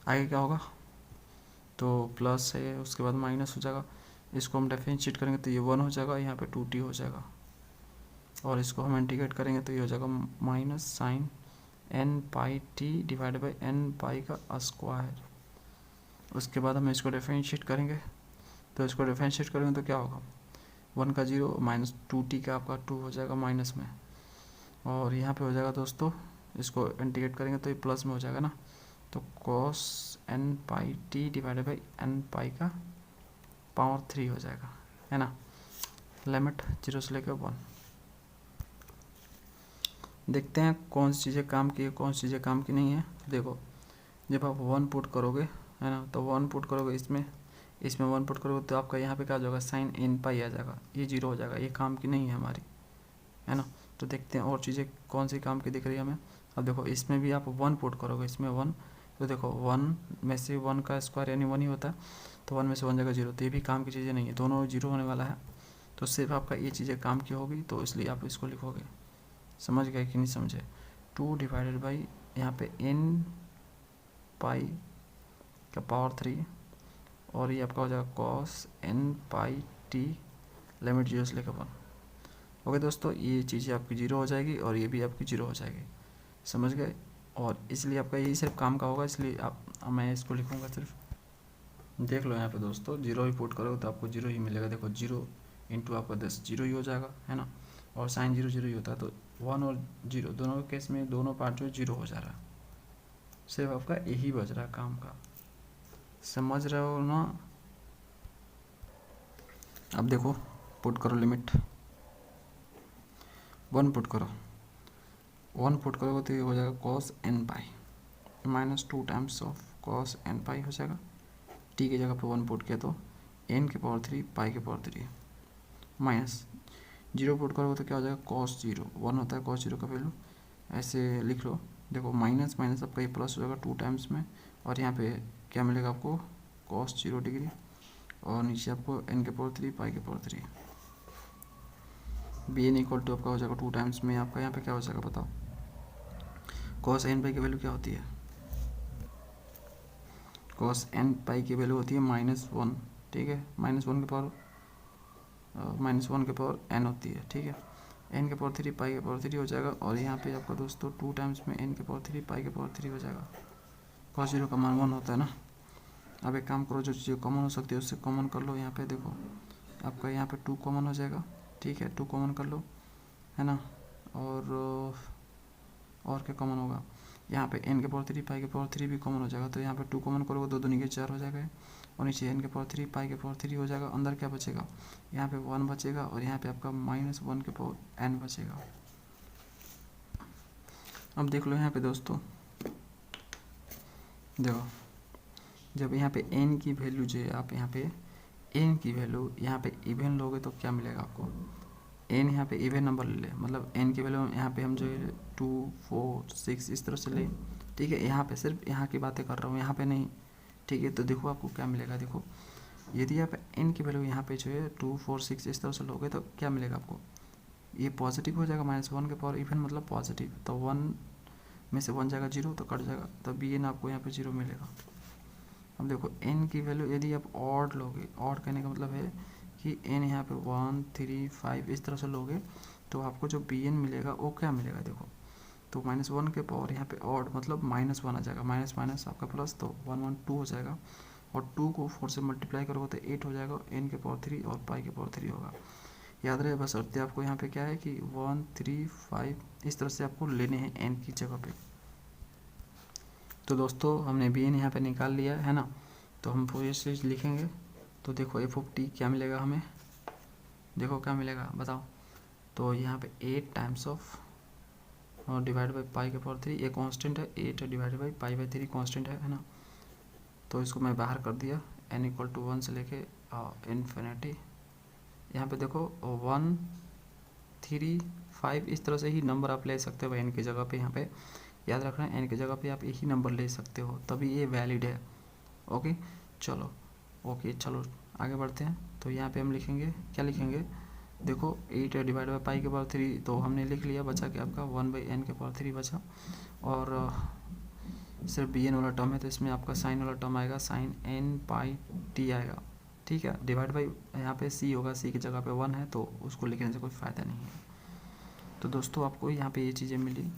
आगे क्या होगा, तो प्लस है, उसके बाद माइनस हो जाएगा, इसको हम डिफरेंशिएट करेंगे तो ये 1 हो जाएगा, यहाँ पे 2t हो जाएगा, और इसको हम इंटीग्रेट करेंगे तो ये हो जाएगा minus sine n pi T divide by n pi का स्क्वायर। उसके बाद हम इसको डिफरेंशिएट करेंगे, तो इसको डिफरेंशिएट करेंगे तो क्या होगा 1 का 0 माइनस 2t का आपका 2 हो जाएगा माइनस में, और यहाँ पे हो जाएगा दोस्तों, इसको इंटीग्रेट करेंगे तो ये प्लस में हो जाएगा ना, तो cos n pi T divided by n pi का पावर 3 हो जाएगा, है ना। लिमिट 0 से लेकर 1। देखते हैं कौन सी चीज़ें काम की है, कौन सी चीज़ें काम की नहीं है। देखो जब आप 1 पुट करोगे, है ना, तो 1 पुट करोगे इसमें 1 पुट करोगे तो आपका यहाँ पे क्या हो जाएगा साइन n पाई आ जाएगा, ये 0 हो जाएगा, ये काम की नहीं है हमारी, है ना। तो देखते हैं और चीज़ें कौन सी काम की दिख रही है हमें। अब देखो इसमें भी आप 1 पुट करोगे, इसमें 1, तो देखो 1 में से 1 का स्क्वायर यानी 1 ही होता है, तो 1 में से 1 जगह 0, तो ये भी काम की चीज़ें नहीं है, दोनों 0 होने वाला है, तो सिर्फ आपका ये चीज़ें काम की होगी, तो इसलिए आप इसको लिखोगे। समझ गए कि नहीं समझे, 2 डिवाइडेड बाई यहाँ पे n पाई का पावर 3, और ये आपका हो जाएगा cos n pi T limit 0 से लेकर 1। ओके दोस्तों, ये चीज़ें आपकी 0 हो जाएगी और ये भी आपकी 0 हो जाएगी, समझ गए। और इसलिए आपका यही सिर्फ काम का होगा, इसलिए मैं इसको लिखूँगा सिर्फ, देख लो यहाँ पे दोस्तों 0 ही पुट करोगे तो आपको 0 ही मिलेगा। देखो 0 इंटू आपका 10 0 ही हो जाएगा, है ना, और साइन 0 0 ही होता है, तो 1 और 0 दोनों केस में दोनों पार्ट जो 0 हो जा रहा है, सिर्फ आपका यही बच रहा है काम का, समझ रहे हो ना। अब देखो पुट करो लिमिट 1 पुट करो, 1 पुट करोगे तो ये हो जाएगा cos n pi minus 2 times of cos n pi हो जाएगा, टी की जगह पे 1 पुट किया तो n के पावर 3 पाई के पावर 3 माइनस 0 पुट करोगे तो क्या हो जाएगा कॉस 0, 1 होता है कॉस 0 का वैल्यू, ऐसे लिख लो। देखो माइनस माइनस आपका ये प्लस हो जाएगा 2 टाइम्स में, और यहाँ पे क्या मिलेगा आपको कॉस 0 डिग्री, और नीचे आपको n के पावर 3 पाई के power 3। B n equal to आपका हो जाएगा 2 टाइम्स में आपका यहाँ पे क्या हो जाएगा बताओ, कॉस n पाई की वैल्यू क्या होती है, कॉस n पाई की वैल्यू होती है -1, ठीक है, -1 के पावर n होती है, ठीक है, n के पावर 3 पाई के पावर 3 हो जाएगा, और यहाँ पे आपका दोस्तों 2 टाइम्स में n के पावर 3 पाई के पावर 3 हो जाएगा, कॉस 0 का मान 1 होता है ना, अब एक काम करो, जो चीज़ें कॉमन हो सकती है उससे कॉमन कर लो। यहाँ पे देखो आपका यहाँ पे 2 कॉमन हो जाएगा, ठीक है, 2 कॉमन कर लो, है ना। और क्या कॉमन होगा, यहाँ पे n के पावर 3 पाई के पावर 3 भी कॉमन हो जाएगा। तो यहाँ पे 2 कॉमन करोगे, 2 दूनी के 4 हो जाएगा, और नीचे n के पावर 3 पाई के पावर 3 हो जाएगा। अंदर क्या बचेगा, यहाँ पे 1 बचेगा, और यहाँ पे आपका -1 के पावर n बचेगा। अब देख लो यहाँ पे दोस्तों, देखो जब यहाँ पे n की वैल्यू जो है, आप यहाँ पे n की वैल्यू यहाँ पे इवन लोगे तो क्या मिलेगा आपको, n यहाँ पे इवन नंबर ले, मतलब n की वैल्यू यहाँ पे हम जो है 2, 4, 6 इस तरह से ले, ठीक है। यहाँ पे सिर्फ यहाँ की बातें कर रहा हूँ, यहाँ पे नहीं, ठीक है। तो देखो आपको क्या मिलेगा, देखो यदि आप n की वैल्यू यहाँ पे जो है 2, 4, 6 इस तरह से लोगे तो क्या मिलेगा आपको, ये पॉजिटिव हो जाएगा, -1 के पावर इवन मतलब पॉजिटिव। तो 1 में से 1 जाएगा 0 तो कट जाएगा, तो bn आपको यहाँ पे 0 मिलेगा। अब देखो n की वैल्यू यदि आप ऑड लोगे, ऑड कहने का मतलब है कि n यहाँ पे 1, 3, 5 इस तरह से लोगे तो आपको जो bn मिलेगा वो क्या मिलेगा, देखो तो -1 के पावर यहाँ पे ऑड मतलब -1 आ जाएगा, माइनस माइनस आपका प्लस, तो 1, 1, 2 हो जाएगा, और 2 को 4 से मल्टीप्लाई करोगे तो 8 हो जाएगा, n के पावर 3 और पाई के पावर 3 होगा। याद रहे बस, अर्थ आपको यहाँ पे क्या है कि 1, 3, 5 इस तरह से आपको लेने हैं n की जगह पे। तो दोस्तों हमने bn यहाँ पे निकाल लिया है ना, तो हम पूरी चीज़ लिखेंगे। तो देखो f(t) क्या मिलेगा हमें, देखो क्या मिलेगा बताओ। तो यहाँ पे 8 टाइम्स ऑफ और डिवाइड बाई पाई के पावर 3, ये कांस्टेंट है, 8 divide by pi by 3 constant है ना। तो इसको मैं बाहर कर दिया, n = 1 से लेके इन्फिनिटी। यहाँ पे देखो 1, 3, 5 इस तरह से ही नंबर आप ले सकते हो n की जगह पे। यहाँ पे याद रखना n की जगह पे आप यही नंबर ले सकते हो, तभी ये वैलिड है। ओके चलो आगे बढ़ते हैं। तो यहाँ पे हम लिखेंगे, क्या लिखेंगे, देखो 8 डिवाइड बाई पाई के पावर 3 तो हमने लिख लिया, बचा कि आपका 1/n के पावर 3 बचा, और सिर्फ bn वाला टर्म है तो इसमें आपका साइन वाला टर्म आएगा, साइन n पाई t आएगा, ठीक है। डिवाइड बाई यहाँ पे c होगा, c की जगह पे 1 है तो उसको लिखने से कोई फ़ायदा नहीं है। तो दोस्तों आपको यहाँ पे ये चीज़ें मिली।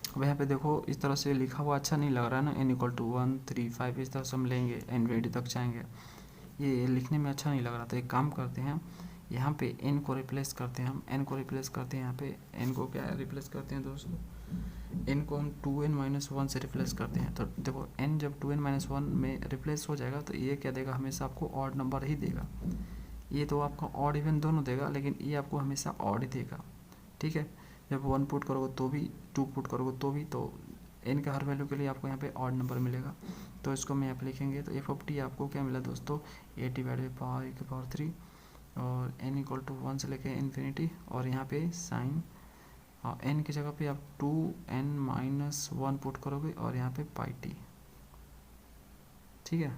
अब यहाँ पे देखो इस तरह से लिखा हुआ अच्छा नहीं लग रहा है ना, n = 1, 3, 5 इस तरह से हम लेंगे, इन्फिनिटी तक जाएंगे, ये लिखने में अच्छा नहीं लग रहा। तो एक काम करते हैं, यहाँ पे n को रिप्लेस करते हैं, हम n को रिप्लेस करते हैं, यहाँ पे n को क्या रिप्लेस करते हैं दोस्तों, n को हम 2n-1 से रिप्लेस करते हैं। तो देखो n जब 2n-1 में रिप्लेस हो जाएगा तो ये क्या देगा, हमेशा आपको ऑड नंबर ही देगा। ये तो आपका ऑड इवन दोनों देगा, लेकिन ये आपको हमेशा ऑड ही देगा, ठीक है। जब 1 पुट करोगे तो भी, 2 पुट करोगे तो भी, तो n का हर वैल्यू के लिए आपको यहाँ पे ऑड नंबर मिलेगा। तो इसको मैं यहाँ पे लिखेंगे, तो f(t) आपको क्या मिला दोस्तों, 8 डिवाइड बाई पाई के पावर 3 और n = 1 से लेके इन्फिनिटी, और यहाँ पे साइन n की जगह पे आप 2n-1 पुट करोगे और यहाँ पे पाई t, ठीक है।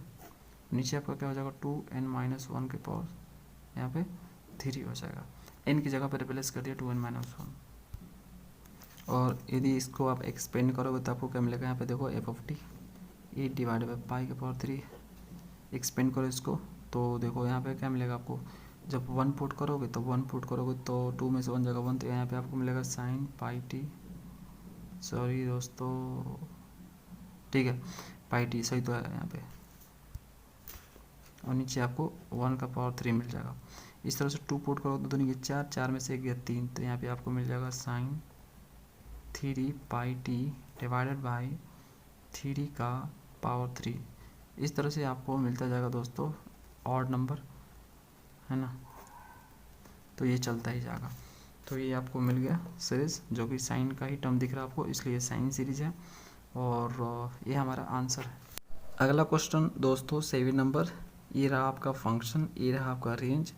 नीचे आपका क्या हो जाएगा, 2n-1 के पावर यहाँ पे 3 हो जाएगा, n की जगह पे रिप्लेस कर दिया 2n-1। और यदि इसको आप एक्सपेंड करोगे तो आपको क्या मिलेगा, यहाँ पे देखो f(t) 8 डिवाइड बाई पाई के पावर 3, एक्सपेंड करो इसको तो देखो यहाँ पे क्या मिलेगा आपको, जब 1 पुट करोगे तो 1 पुट करोगे तो 2 में से 1 जगह 1, तो यहाँ पे आपको मिलेगा साइन पाई t, सॉरी दोस्तों, ठीक है, पाई t सही तो है यहाँ पे, और नीचे आपको 1 का पावर 3 मिल जाएगा। इस तरह से 2 पुट करोगे तो दूनी के 4, 4 में से 1 गया 3, तो यहाँ पे आपको मिल जाएगा sine 3 pi t divided by 3 का पावर 3। इस तरह से आपको मिलता जाएगा दोस्तों ऑड नंबर, है ना। तो ये चलता ही जाएगा। तो ये आपको मिल गया सीरीज़, जो कि साइन का ही टर्म दिख रहा है आपको, इसलिए साइन सीरीज़ है, और ये हमारा आंसर है। अगला क्वेश्चन दोस्तों 7 नंबर, ये रहा आपका फंक्शन, ये रहा आपका रेंज,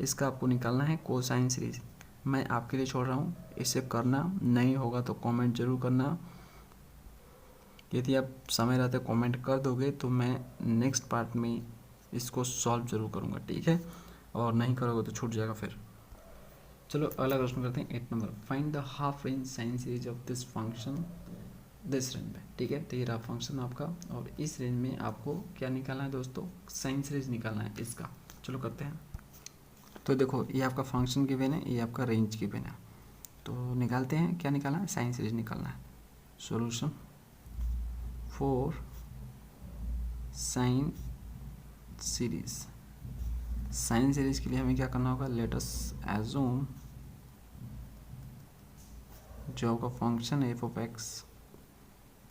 इसका आपको निकालना है कोसाइन सीरीज। मैं आपके लिए छोड़ रहा हूँ, इसे करना नहीं होगा तो कमेंट जरूर करना। यदि आप समय रहते कमेंट कर दोगे तो मैं नेक्स्ट पार्ट में इसको सॉल्व जरूर करूँगा, ठीक है, और नहीं करोगे तो छूट जाएगा फिर। चलो अगला क्वेश्चन करते हैं 8 number, find the half range sine series of this function this range में, ठीक है। तो ये रहा फंक्शन आपका, और इस रेंज में आपको क्या निकालना है दोस्तों, साइन सीरीज निकालना है इसका। चलो करते हैं। तो देखो ये आपका फंक्शन गिवन है, ये आपका रेंज गिवन है, तो निकालते हैं, क्या निकालना है, साइन सीरीज निकालना है। Solution for sine series. Sine series के लिए हमें क्या करना होगा, लेट अस एज्यूम जो का function F of x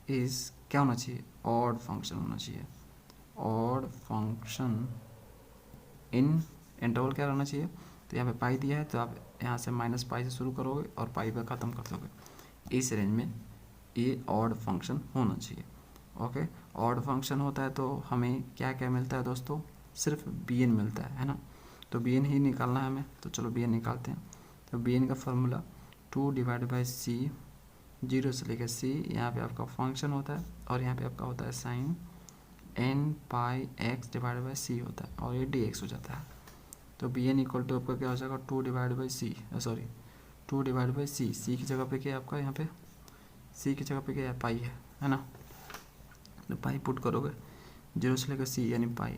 is क्या होना चाहिए, ऑड फंक्शन होना चाहिए। ऑड फंक्शन इन इंटरवल क्या रहना चाहिए, तो यहाँ पे पाई दिया है तो आप यहाँ से माइनस पाई से शुरू करोगे और पाई पर ख़त्म कर दोगे। इस रेंज में ये ऑड फंक्शन होना चाहिए। ओके, ऑड फंक्शन होता है तो हमें क्या क्या मिलता है दोस्तों, सिर्फ बी एन मिलता है ना। तो बी एन ही निकालना है हमें, तो चलो बी एन निकालते हैं। तो बी एन का फॉर्मूला 2 डिवाइड बाई सी, 0 से लेकर सी, यहाँ पे आपका फंक्शन होता है और यहाँ पे आपका होता है sine n pi x divide by c होता है और ये डी एक्स हो जाता है। तो बी एन इक्वल टू आपका क्या हो जाएगा, 2 divide by c, sorry 2 divide by c. C की जगह पे क्या है आपका, यहाँ पे सी की जगह पे क्या है, पाई है ना। तो पाई पुट करोगे 0 से लेकर सी यानी पाई।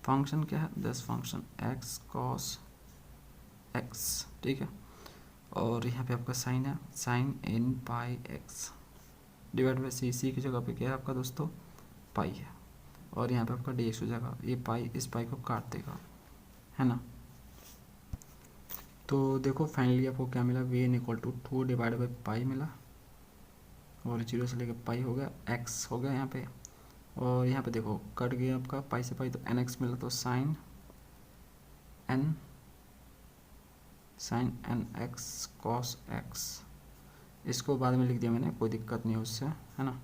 फंक्शन क्या है, this function x cos x, ठीक है। और यहाँ पे आपका साइन है, sine n pi x divide by c. C की जगह पे क्या है आपका दोस्तों, पाई है और यहाँ पे आपका डी एक्स हो जाएगा। ये पाई इस पाई को काट देगा, है ना। तो देखो फाइनली आपको क्या मिला, v n equal to 2 divide by pi मिला और 0 से लेकर पाई हो गया, एक्स हो गया यहाँ पे। और यहाँ पे देखो कट गया आपका पाई से पाई तो एन एक्स मिला, तो sine n x cos x. इसको बाद में लिख दिया मैंने, कोई दिक्कत नहीं है उससे, है ना।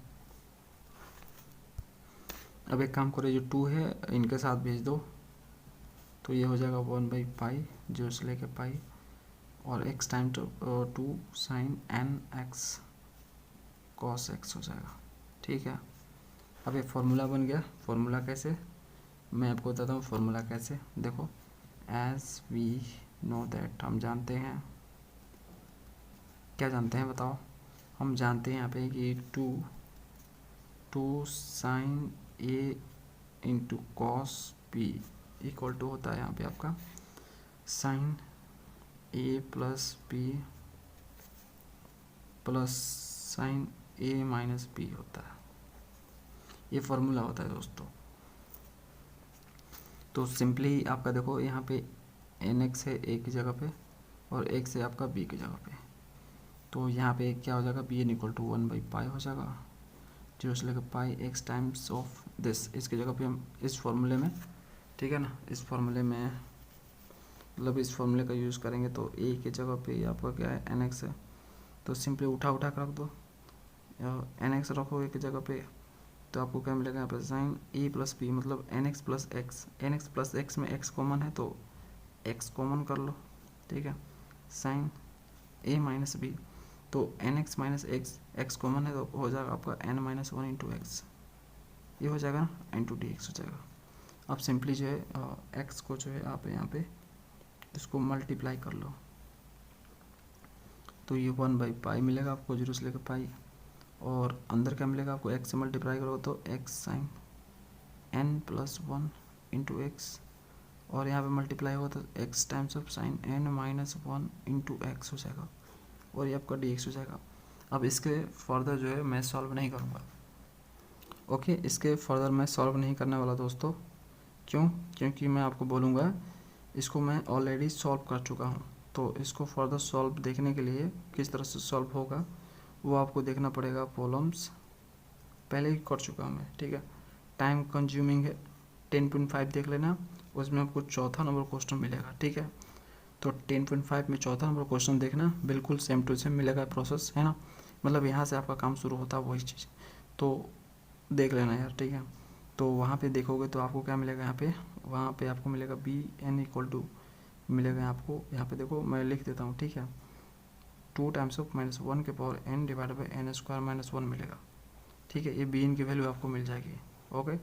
अब एक काम करो, जो 2 है इनके साथ भेज दो तो ये हो जाएगा 1 बाई पाई 0 से लेकर पाई और x time two sine n x cos x हो जाएगा, ठीक है। अब ये फॉर्मूला बन गया। फॉर्मूला कैसे, मैं आपको बताता हूँ फॉर्मूला कैसे। देखो एज वी नो दैट, हम जानते हैं, क्या जानते हैं बताओ, हम जानते हैं यहाँ पे कि 2 sine a into cos b equal to होता है यहाँ पे आपका sine a plus b plus sine a minus b होता है। ये फॉर्मूला होता है दोस्तों। तो सिंपली आपका देखो यहाँ पे एन एक्स है ए की जगह पे और एक्स है आपका बी की जगह पे, तो यहाँ पे क्या हो जाएगा, b n equal to 1 by pi हो जाएगा 0 से लेकर pi x times of this. इसकी जगह पे हम इस फॉर्मूले में, ठीक है ना, इस फॉर्मूले में मतलब इस फॉर्मूले का यूज़ करेंगे तो ए की जगह पे आपका क्या है, एन एक्स है, तो सिंपली उठा कर रख दो, एन एक्स रखो ए की जगह पे तो आपको क्या मिलेगा यहाँ पे साइन ए प्लस बी, मतलब n x plus x. N x plus x में एक्स कॉमन है तो एक्स कॉमन कर लो, ठीक है। साइन ए माइनस बी, तो n x minus x common है तो हो जाएगा आपका एन माइनस 1 इंटू एक्स, ये हो जाएगा ना, इंटू डी एक्स हो जाएगा। अब सिंपली जो है एक्स को जो है आप यहाँ पे इसको मल्टीप्लाई कर लो तो ये 1 बाई पाई मिलेगा आपको 0 से लेकर पाई, और अंदर क्या मिलेगा आपको, एक्स से मल्टीप्लाई करो तो x sine n plus 1 into x, और यहाँ पे मल्टीप्लाई होगा तो x times of sine n minus 1 into x हो जाएगा और ये आपका डी एक्स हो जाएगा। अब इसके फर्दर जो है मैं सॉल्व नहीं करूँगा, ओके। इसके फर्दर मैं सॉल्व नहीं करने वाला दोस्तों, क्यों, क्योंकि मैं आपको बोलूँगा इसको मैं ऑलरेडी सॉल्व कर चुका हूँ। तो इसको फर्दर सॉल्व देखने के लिए किस तरह से सॉल्व होगा वो आपको देखना पड़ेगा। प्रॉब्लम्स पहले ही कर चुका हूँ मैं, ठीक है। टाइम कंज्यूमिंग है, 10.5 देख लेना, उसमें आपको चौथा नंबर क्वेश्चन मिलेगा, ठीक है। तो 10.5 में चौथा नंबर क्वेश्चन देखना, बिल्कुल सेम टू सेम मिलेगा प्रोसेस, है ना। मतलब यहाँ से आपका काम शुरू होता है वही चीज़, तो देख लेना यार, ठीक है। तो वहाँ पे देखोगे तो आपको क्या मिलेगा, यहाँ पे वहाँ पे आपको मिलेगा बी एन इक्वल टू मिलेगा आपको, यहाँ पे देखो मैं लिख देता हूँ, ठीक है। 2 टाइम्स ऑफ माइनस 1 के power n divide by n square minus 1 मिलेगा, ठीक है। ये बी एन की वैल्यू आपको मिल जाएगी, ओके।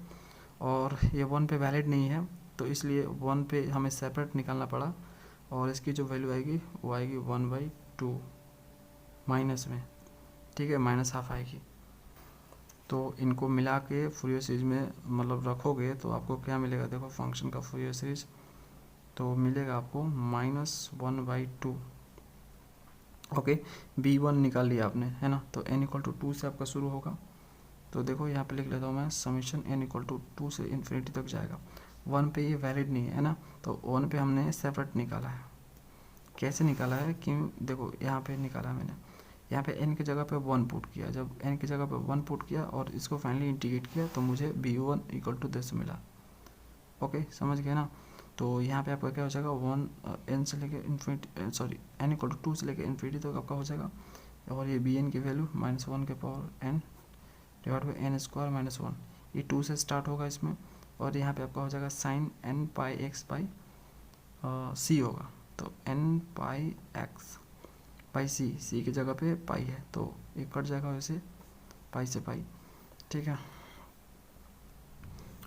और ये 1 पे वैलिड नहीं है तो इसलिए 1 पे हमें सेपरेट निकालना पड़ा, और इसकी जो वैल्यू आएगी वो आएगी 1/2 माइनस में, ठीक है, माइनस हाफ आएगी। तो इनको मिला के फूरियर सीरीज में मतलब रखोगे तो आपको क्या मिलेगा, देखो फंक्शन का फूरियर सीरीज तो मिलेगा आपको -1/2, ओके। b1 निकाल लिया आपने, है ना। तो n इक्वल टू 2 से आपका शुरू होगा, तो देखो यहाँ पे लिख लेता हूँ मैं समीशन n इक्वल टू 2 से इन्फिनिटी तक जाएगा। 1 पे ये वैलिड नहीं है ना, तो 1 पे हमने सेपरेट निकाला है। कैसे निकाला है कि देखो यहाँ पे निकाला मैंने, यहाँ पे n की जगह पे 1 पुट किया, जब n की जगह पे 1 पुट किया और इसको फाइनली इंटीग्रेट किया तो मुझे b1 इक्वल टू दिस मिला। ओके, समझ गए ना। तो यहाँ पे आपका क्या हो जाएगा, 1 n से लेके infinity, sorry n equal to 2 से लेके इन्फिनिटी तक आपका हो जाएगा। और ये bn की वैल्यू -1 के power n divide by n square -1, ये 2 से स्टार्ट होगा इसमें। और यहाँ पे आपका हो जाएगा sine n pi x by c होगा, तो n पाई x पाई c की जगह पे पाई है तो ये कट जाएगा वैसे पाई से पाई, ठीक है।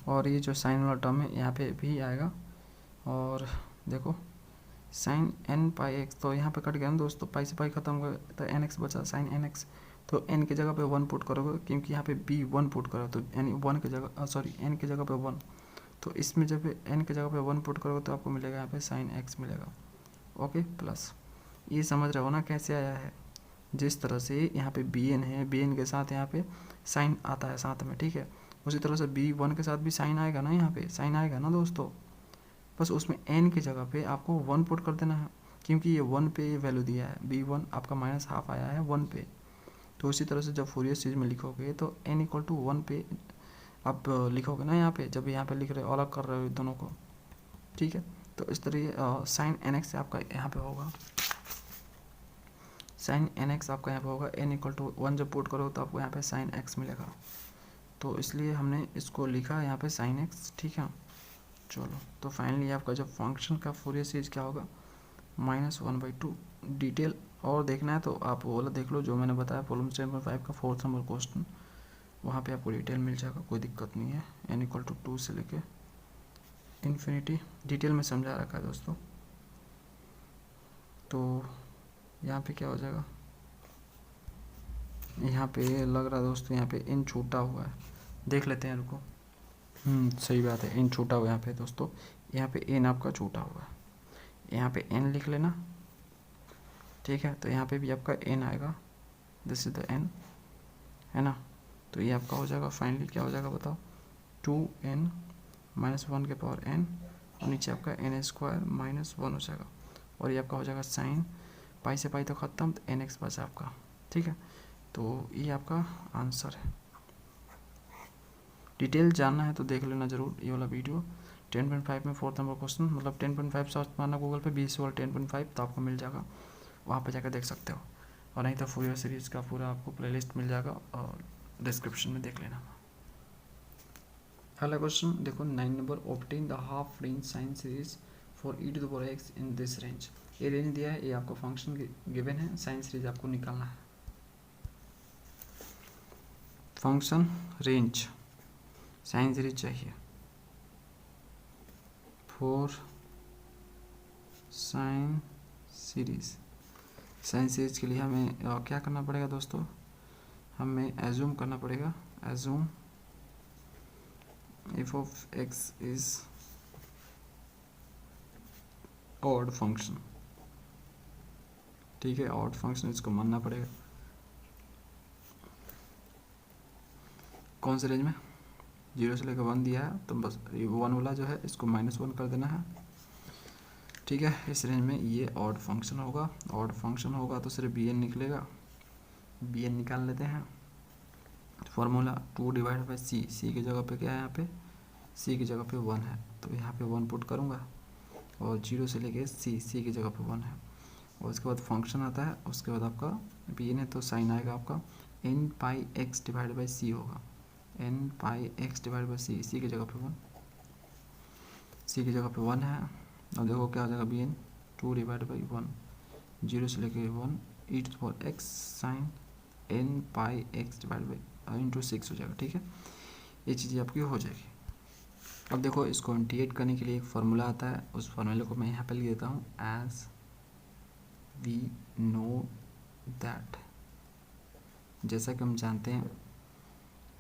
और ये जो साइन वाला टर्म है यहाँ पे भी आएगा। और देखो साइन n पाई x, तो यहाँ पे कट गया ना दोस्तों, पाई से पाई खत्म हो गया तो एन एक्स बचा, साइन एन एक्स। तो n की जगह पे 1 पुट करोगे क्योंकि यहाँ पे b 1 पुट करो, तो यानी 1 की जगह सॉरी n की जगह पे 1, तो इसमें जब n की जगह पे 1 पुट करोगे तो आपको मिलेगा यहाँ पे साइन x मिलेगा। ओके, प्लस ये समझ रहे हो ना कैसे आया है। जिस तरह से यहाँ पे bn है, bn के साथ यहाँ पे साइन आता है साथ में, ठीक है, उसी तरह से b1 के साथ भी साइन आएगा ना, यहाँ पे साइन आएगा ना दोस्तों। बस उसमें n की जगह पे आपको 1 पुट कर देना है क्योंकि ये 1 पे वैल्यू दिया है, b1 आपका -1/2 आया है 1 पे। तो उसी तरह से जब फूरियर सीरीज में लिखोगे तो n इक्वल टू 1 पे आप लिखोगे ना, यहाँ पे जब यहाँ पे लिख रहे हो अलग कर रहे हो दोनों को, ठीक है। तो इस तरह साइन एन एक्स आपका यहाँ पे होगा, साइन एन एक्स आपका यहाँ पे होगा, n इक्वल टू 1 जब पुट करो तो आपको यहाँ पे साइन x मिलेगा, तो इसलिए हमने इसको लिखा यहाँ पे साइन x, ठीक है। चलो, तो फाइनली आपका जब फंक्शन का फूरियर सीरीज क्या होगा, -1/2। डिटेल और देखना है तो आप वो वाला देख लो जो मैंने बताया प्रॉब्लम 10.5 का 4th नंबर क्वेश्चन, वहाँ पे आपको डिटेल मिल जाएगा, कोई दिक्कत नहीं है। n इक्वल टू 2 से लेके इन्फिनिटी डिटेल में समझा रखा है दोस्तों। तो यहाँ पे क्या हो जाएगा, यहाँ पे लग रहा है दोस्तों यहाँ पे n छूटा हुआ है, देख लेते हैं, रुको। सही बात है, n छूटा हुआ है यहाँ पे दोस्तों, यहाँ पे n आपका छूटा हुआ है, यहाँ पे n लिख लेना, ठीक है। तो यहाँ पे भी आपका n आएगा, दिस इज द n, है ना। तो ये आपका हो जाएगा फाइनली क्या हो जाएगा बताओ, 2n -1 के पावर n, और नीचे आपका n स्क्वायर -1 हो जाएगा। और ये आपका हो जाएगा साइन पाई से पाई तो ख़त्म, तो एन एक्स बचा आपका, ठीक है। तो ये आपका आंसर है। डिटेल जानना है तो देख लेना ज़रूर ये वाला वीडियो। 10.5 में 4th नंबर क्वेश्चन, मतलब 10.5 सर्च मारना गूगल पे 20 वाला 10.5 तो आपको मिल जाएगा, वहाँ पे जाकर देख सकते हो। और नहीं तो फूरियर सीरीज़ का पूरा आपको प्लेलिस्ट मिल जाएगा और डिस्क्रिप्शन में देख लेना। अगला क्वेश्चन देखो 9 number, obtain the half range sine series for e⁻x in this range. ये रेंज दिया है, ये आपका फंक्शन गिवन है, साइन सीरीज आपको निकालना है। फंक्शन रेंज साइन सीरीज चाहिए for sine series. Sine series के लिए हमें क्या करना पड़ेगा दोस्तों, हमें एज्यूम करना पड़ेगा, assume f of x is odd function, ठीक है, ऑड फंक्शन इसको मानना पड़ेगा। कौन से रेंज में, 0 से लेकर 1 दिया है तो बस ये 1 वाला जो है इसको -1 कर देना है, ठीक है। इस रेंज में ये ऑड फंक्शन होगा, ऑड फंक्शन होगा तो सिर्फ bn निकलेगा, bn निकाल लेते हैं। Formula 2 divide by c, c की जगह पे क्या है, यहाँ पे c की जगह पे 1 है तो यहाँ पे 1 पुट करूँगा, और 0 से लेके c की जगह पे 1 है, और उसके बाद फंक्शन आता है, उसके बाद आपका bn है तो साइन आएगा आपका n pi x divide by c होगा, n pi x divide by c की जगह पे 1, c की जगह पे 1 है। अब देखो क्या हो जाएगा, bn 2 डिवाइड बाई 1, 0 से लेके 1 e⁻x sine n pi x divide by into 6 हो जाएगा, ठीक है। ये चीज़ें आपकी हो जाएगी। अब देखो इसको इंटीग्रेट करने के लिए एक फार्मूला आता है, उस फार्मूले को मैं यहाँ पे लिख देता हूँ, एज वी नो दैट, जैसा कि हम जानते हैं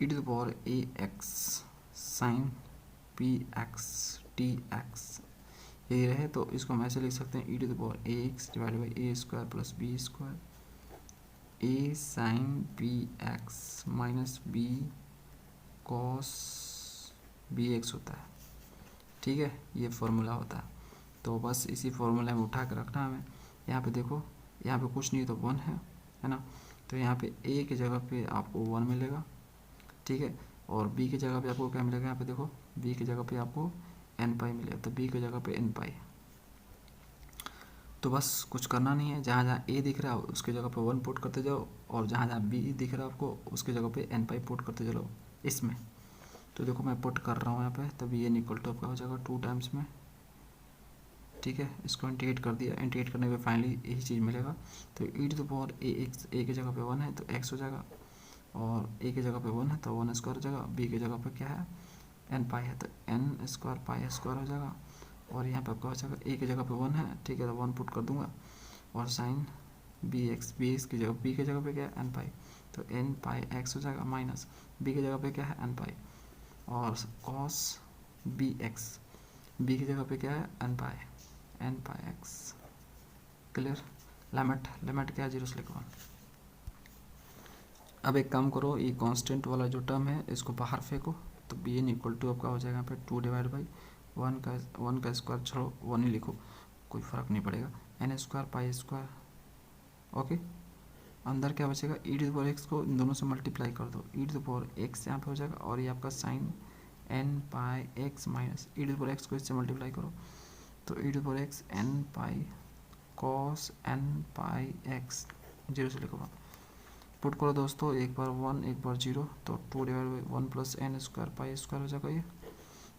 e⁻ax साइन px dx ये रहे, तो इसको हम ऐसे लिख सकते हैं e⁻ax divide by a square plus b square a sine px minus b cos b x होता है, ठीक है, ये फॉर्मूला होता है। तो बस इसी फॉर्मूला में उठा के रखना हमें। यहाँ पे देखो, यहाँ पे कुछ नहीं तो 1 है ना, तो यहाँ पे ए की जगह पे आपको 1 मिलेगा, ठीक है, और बी की जगह पे आपको क्या मिलेगा, यहाँ पे देखो बी की जगह पे आपको एन पाई मिलेगा, तो बी की जगह पे एन पाई। तो बस कुछ करना नहीं है, जहाँ जहाँ ए दिख रहा है उसकी जगह पे 1 पुट करते जाओ, और जहाँ जहाँ बी दिख रहा है आपको उसकी जगह पे एन पाई पुट करते चलो इसमें। तो देखो मैं पुट कर रहा हूँ यहाँ पे, तभी एन इक्वल टू आपका हो जाएगा 2 टाइम्स में, ठीक है, इसको इंटीग्रेट कर दिया, इंटीग्रेट करने पे फाइनली यही चीज़ मिलेगा। तो e to the power a x, a की जगह पे 1 है तो एक्स हो जाएगा, और ए की जगह पे 1 है तो 1 स्क्वायर हो जाएगा, बी की जगह पे क्या है एन पाई है तो एन स्क्वायर पाई स्क्वायर हो जाएगा, और यहाँ पे आपका हो जाएगा ए की जगह पे 1 है, ठीक है, तो 1 पुट कर दूंगा, और साइन बी एक्स की जगह, बी की जगह पे क्या है एन पाई, तो एन पाई एक्स हो जाएगा, माइनस बी की जगह पे क्या है एन पाई, और कॉस बी एक्स, बी की जगह पे क्या है n pi x. Clear. Limit क्या है 0 से लेकर 1। अब एक काम करो, ये कांस्टेंट वाला जो टर्म है इसको बाहर फेंको, तो बी एन इक्वल टू आपका हो जाएगा यहाँ पे 2 डिवाइड बाई 1 का स्क्वायर, छोड़ो 1 ही लिखो, कोई फ़र्क नहीं पड़ेगा, n square pi square, okay. अंदर क्या बचेगा, e to the power x को इन दोनों से मल्टीप्लाई कर दो, e to the power x यहाँ पे हो जाएगा, और ये आपका sine n pi x minus e to the power x को इससे मल्टीप्लाई करो, तो e to the power x n pi cos n pi x, 0 से लेकर 1 पुट करो दोस्तों, एक बार 1 एक बार 0, तो 2 divide by 1 plus n square pi square हो जाएगा। ये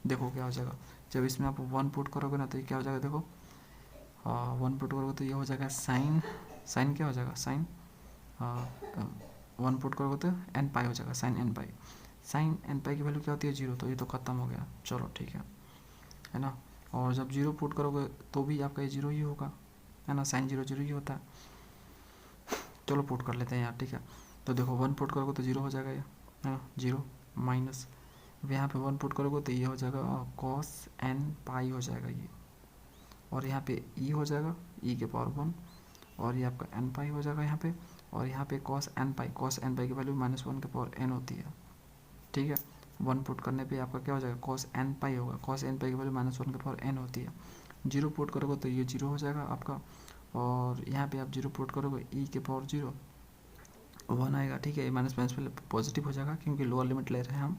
देखो क्या हो जाएगा, जब इसमें आप 1 पुट करोगे ना तो ये क्या हो जाएगा, देखो 1 पुट करोगे तो ये हो जाएगा साइन क्या हो जाएगा, साइन 1 पुट करोगे तो एन पाई हो जाएगा, साइन एन पाई की वैल्यू क्या होती है 0, तो ये तो ख़त्म हो गया, चलो ठीक है ना। और जब 0 पुट करोगे तो भी आपका ये 0 ही होगा, है ना, साइन 0 ही होता है। चलो पुट कर लेते हैं यार, ठीक है। तो देखो 1 पुट करोगे तो 0 हो जाएगा, ये है ना, 0 माइनस यहाँ पे 1 पुट करोगे तो ये हो जाएगा कॉस एन पाई हो जाएगा ये, और यहाँ पे ई हो जाएगा ई के पावर 1, और ये आपका एन पाई हो जाएगा यहाँ पे, और यहाँ पे कॉस एन पाई की वैल्यू -1 के पावर एन होती है, ठीक है। 1 पुट करने पे आपका क्या हो जाएगा, कॉस एन पाई होगा, कॉस एन पाई की वैल्यू -1 के पावर एन होती है। 0 पुट करोगे तो ये 0 हो जाएगा आपका, और यहाँ पे आप 0 पुट करोगे ई के पावर 0 1 आएगा, ठीक है, माइनस पहले पॉजिटिव हो जाएगा क्योंकि लोअर लिमिट ले रहे हैं हम,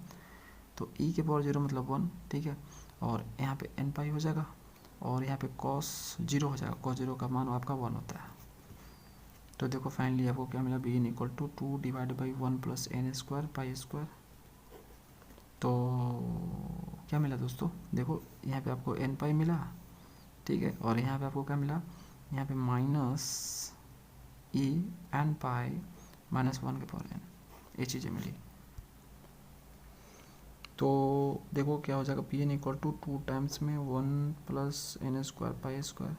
तो ई के पावर 0 मतलब 1, ठीक है, और यहाँ पे एन पाई हो जाएगा, और यहाँ पे कॉस 0 हो जाएगा, कॉस 0 का मान आपका 1 होता है। तो देखो फाइनली आपको क्या मिला, b n equal to 2 divide by 1 plus n square pi square. तो क्या मिला दोस्तों, देखो यहाँ पे आपको एन पाई मिला, ठीक है, और यहाँ पे आपको क्या मिला, यहाँ पे माइनस ई एन पाई -1 के पावर एन, ये चीज़ें मिली। तो देखो क्या हो जाएगा, p n equal to 2 times में 1 plus n square pi square,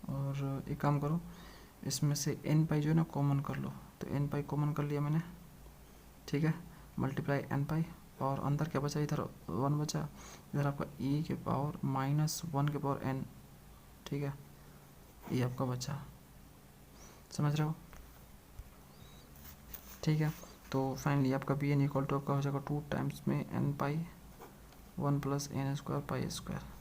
और एक काम करो इसमें से एन पाई जो है ना कॉमन कर लो, तो एन पाई कॉमन कर लिया मैंने, ठीक है, मल्टीप्लाई एन पाई, और अंदर क्या बचा, इधर 1 बचा, इधर आपका ई के पावर -1 के पावर एन, ठीक है, ये आपका बचा, समझ रहे हो, ठीक है। तो फाइनली आपका बी एन इक्वल टू आपका हो जाएगा 2 टाइम्स में n pi 1 plus n square pi square.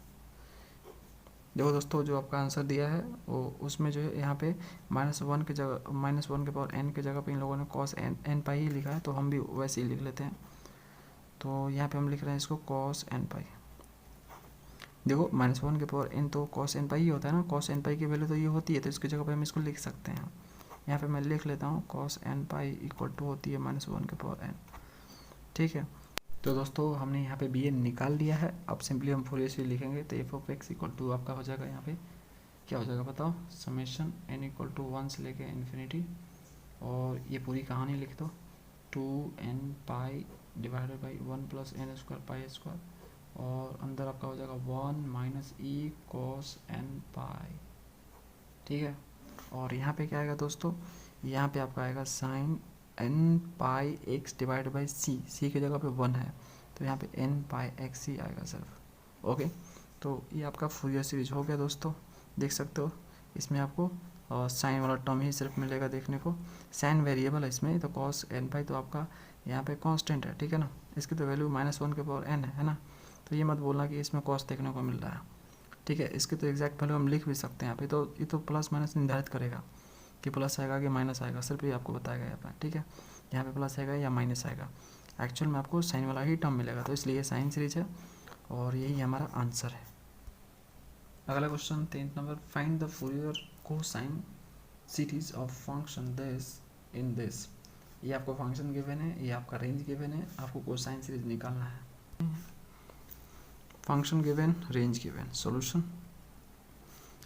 देखो दोस्तों जो आपका आंसर दिया है वो उसमें जो है यहाँ पे -1 के जगह -1 के पावर एन के जगह पे इन लोगों ने कॉस एन पाई ही लिखा है, तो हम भी वैसे ही लिख लेते हैं। तो यहाँ पे हम लिख रहे हैं इसको कॉस एन पाई। देखो -1 के पावर एन तो कॉस एन पाई ही होता है ना, कॉस एन पाई की वैल्यू तो ये होती है, तो इसकी जगह पे हम इसको लिख सकते हैं। यहाँ पे मैं लिख लेता हूँ cos n pi equal to होती है -1 के पावर एन, ठीक है। तो दोस्तों हमने यहाँ पे बी एन निकाल लिया है, अब सिंपली हम फोरियर सीरीज लिखेंगे, तो f of x equal to आपका हो जाएगा, यहाँ पे क्या हो जाएगा बताओ, समेशन एन इक्वल टू 1 से लेके इन्फिनिटी, और ये पूरी कहानी लिख दो, 2n pi divided by 1 plus n square pi square, और अंदर आपका हो जाएगा 1 minus e cos n pi, ठीक है। और यहाँ पे क्या आएगा दोस्तों, यहाँ पे आपका आएगा sine n pi x divide by c की जगह पे 1 है, तो यहाँ पे एन पाई एक्स ही आएगा सिर्फ, ओके। तो ये आपका फोरियर सीरीज हो गया दोस्तों, देख सकते हो इसमें आपको साइन वाला टर्म ही सिर्फ मिलेगा देखने को, साइन वेरिएबल है इसमें, तो कॉस एन पाई तो आपका यहाँ पे कांस्टेंट है, ठीक है ना, इसकी तो वैल्यू -1/n है ना। तो ये मत बोलना कि इसमें कॉस देखने को मिल रहा है, ठीक है। इसकी तो एग्जैक्ट वैल्यू हम लिख भी सकते हैं यहाँ पे, तो ये तो प्लस माइनस निर्धारित करेगा कि प्लस आएगा कि माइनस आएगा, सिर्फ ये आपको बताएगा यहाँ पर, ठीक है। यहाँ पे प्लस आएगा या माइनस आएगा, एक्चुअल में आपको साइन वाला ही टर्म मिलेगा, तो इसलिए साइन सीरीज है और यही हमारा आंसर है। अगला question 13 number, find the Fourier cosine series of function this in this. ये आपको फंक्शन गिवन है, ये आपका रेंज गिवन है, आपको कोसाइन सीरीज निकालना है। Function given, range given, solution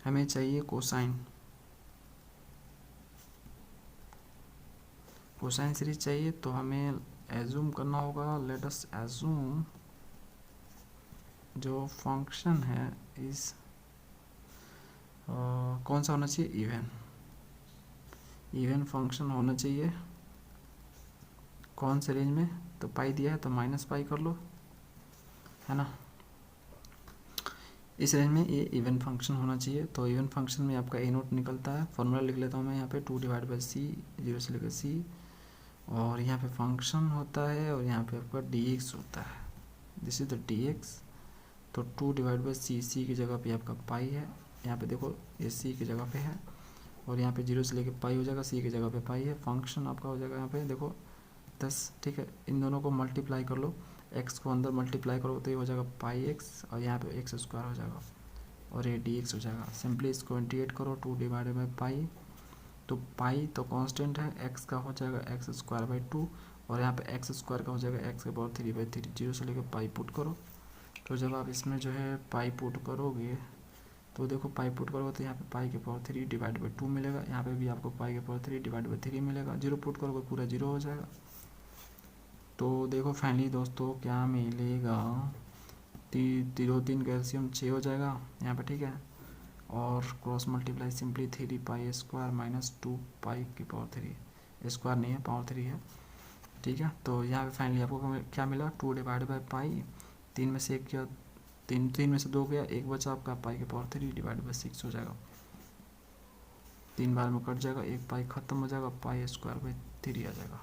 हमें चाहिए कोसाइन सीरीज चाहिए, तो हमें एज्यूम करना होगा, लेट अस एज्यूम जो फंक्शन है इस कौन सा होना चाहिए, इवन फंक्शन होना चाहिए। कौन से रेंज में, तो पाई दिया है तो -पाई कर लो, है ना। इस रेंज में ये इवन फंक्शन होना चाहिए, तो इवन फंक्शन में आपका ए नोट निकलता है। फॉर्मूला लिख लेता हूँ मैं यहाँ पे, 2/c, 0 से लेकर c, और यहाँ पे फंक्शन होता है और यहाँ पे आपका dx होता है, दिस इज द dx। तो 2/c, c की जगह पे आपका पाई है, यहाँ पे देखो ये c की जगह पे है, और यहाँ पे 0 से लेके पाई हो जाएगा, c की जगह पे पाई है। फंक्शन आपका हो जाएगा यहाँ पे देखो 10, ठीक है। इन दोनों को मल्टीप्लाई कर लो, x को अंदर मल्टीप्लाई करो तो ये हो जाएगा πx, और यहाँ पे x² हो जाएगा और ये dx हो जाएगा। सिंपली इसको इंटीग्रेट करो, 2/पाई, तो पाई तो कांस्टेंट है, x का हो जाएगा x²/2, और यहाँ पे x² का हो जाएगा x⁻³ 0 से लेकर पाई पुट करो। तो जब आप इसमें जो है पाई पुट करोगे तो देखो पाई पुट करोगे तो यहाँ पे π⁻3/2 मिलेगा, यहाँ पे भी आपको π⁻3/3 मिलेगा। 0 पुट करोगे पूरा 0 हो जाएगा। तो देखो फाइनली दोस्तों क्या मिलेगा, 3 कैल्शियम 6 हो जाएगा यहाँ पे, ठीक है। और क्रॉस मल्टीप्लाई सिंपली 3π² - 2π⁻3, स्क्वायर नहीं है पावर 3 है, ठीक है। तो यहाँ पे फाइनली आपको क्या मिला, 2/पाई, 3 में से 1 किया, 3 में से 2 गया, 1 बचा आपका π⁻3/6 हो जाएगा। 3 बार में कट जाएगा, 1 पाई खत्म हो जाएगा, π²/3 आ जाएगा।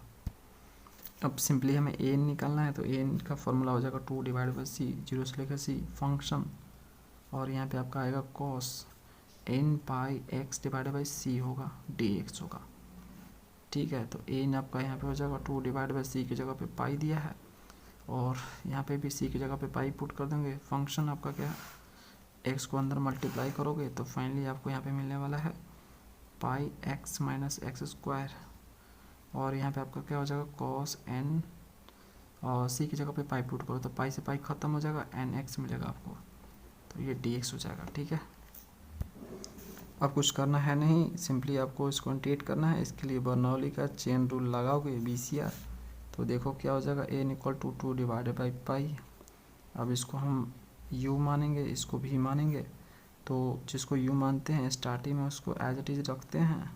अब सिंपली हमें a निकालना है, तो a का फॉर्मूला हो जाएगा 2/c, 0 से लेकर c फंक्शन, और यहाँ पे आपका आएगा cos nπx/c होगा, dx होगा, ठीक है। तो a आपका यहाँ पे हो जाएगा 2/c की जगह पे पाई दिया है, और यहाँ पे भी c की जगह पे पाई पुट कर देंगे। फंक्शन आपका क्या है, x को अंदर मल्टीप्लाई करोगे तो फाइनली आपको यहाँ पे मिलने वाला है πx - x², और यहाँ पे आपका क्या हो जाएगा cos n, और c की जगह पे पाई पुट करो तो पाई से पाई खत्म हो जाएगा, nx मिलेगा आपको, तो ये dx हो जाएगा, ठीक है। अब कुछ करना है नहीं, सिंपली आपको इसको इंटीग्रेट करना है। इसके लिए बर्नौली का चेन रूल लगाओगे, BCR, तो देखो क्या हो जाएगा, n = 2/पाई। अब इसको हम u मानेंगे, इसको भी मानेंगे, तो जिसको u मानते हैं स्टार्टिंग में उसको एज इट इज रखते हैं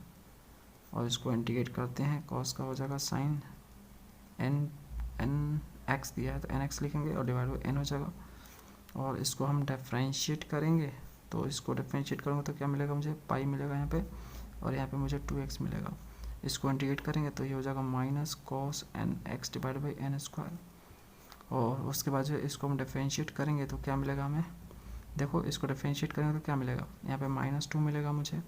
और इसको इंटीग्रेट करते हैं। कॉस का हो जाएगा साइन n x दिया है तो nx लिखेंगे और / n हो जाएगा, और इसको हम डिफरेंशिएट करेंगे, तो इसको डिफरेंशिएट करूँगा तो क्या मिलेगा मुझे, पाई मिलेगा यहाँ पे, और यहाँ पे मुझे 2x मिलेगा। इसको इंटीग्रेट करेंगे तो ये हो जाएगा -cos nx / n², और उसके बाद जो इसको हम डिफरेंशिएट करेंगे तो क्या मिलेगा हमें, देखो इसको डिफरेंशिएट करेंगे तो क्या मिलेगा, यहाँ पे -2 मिलेगा मुझे,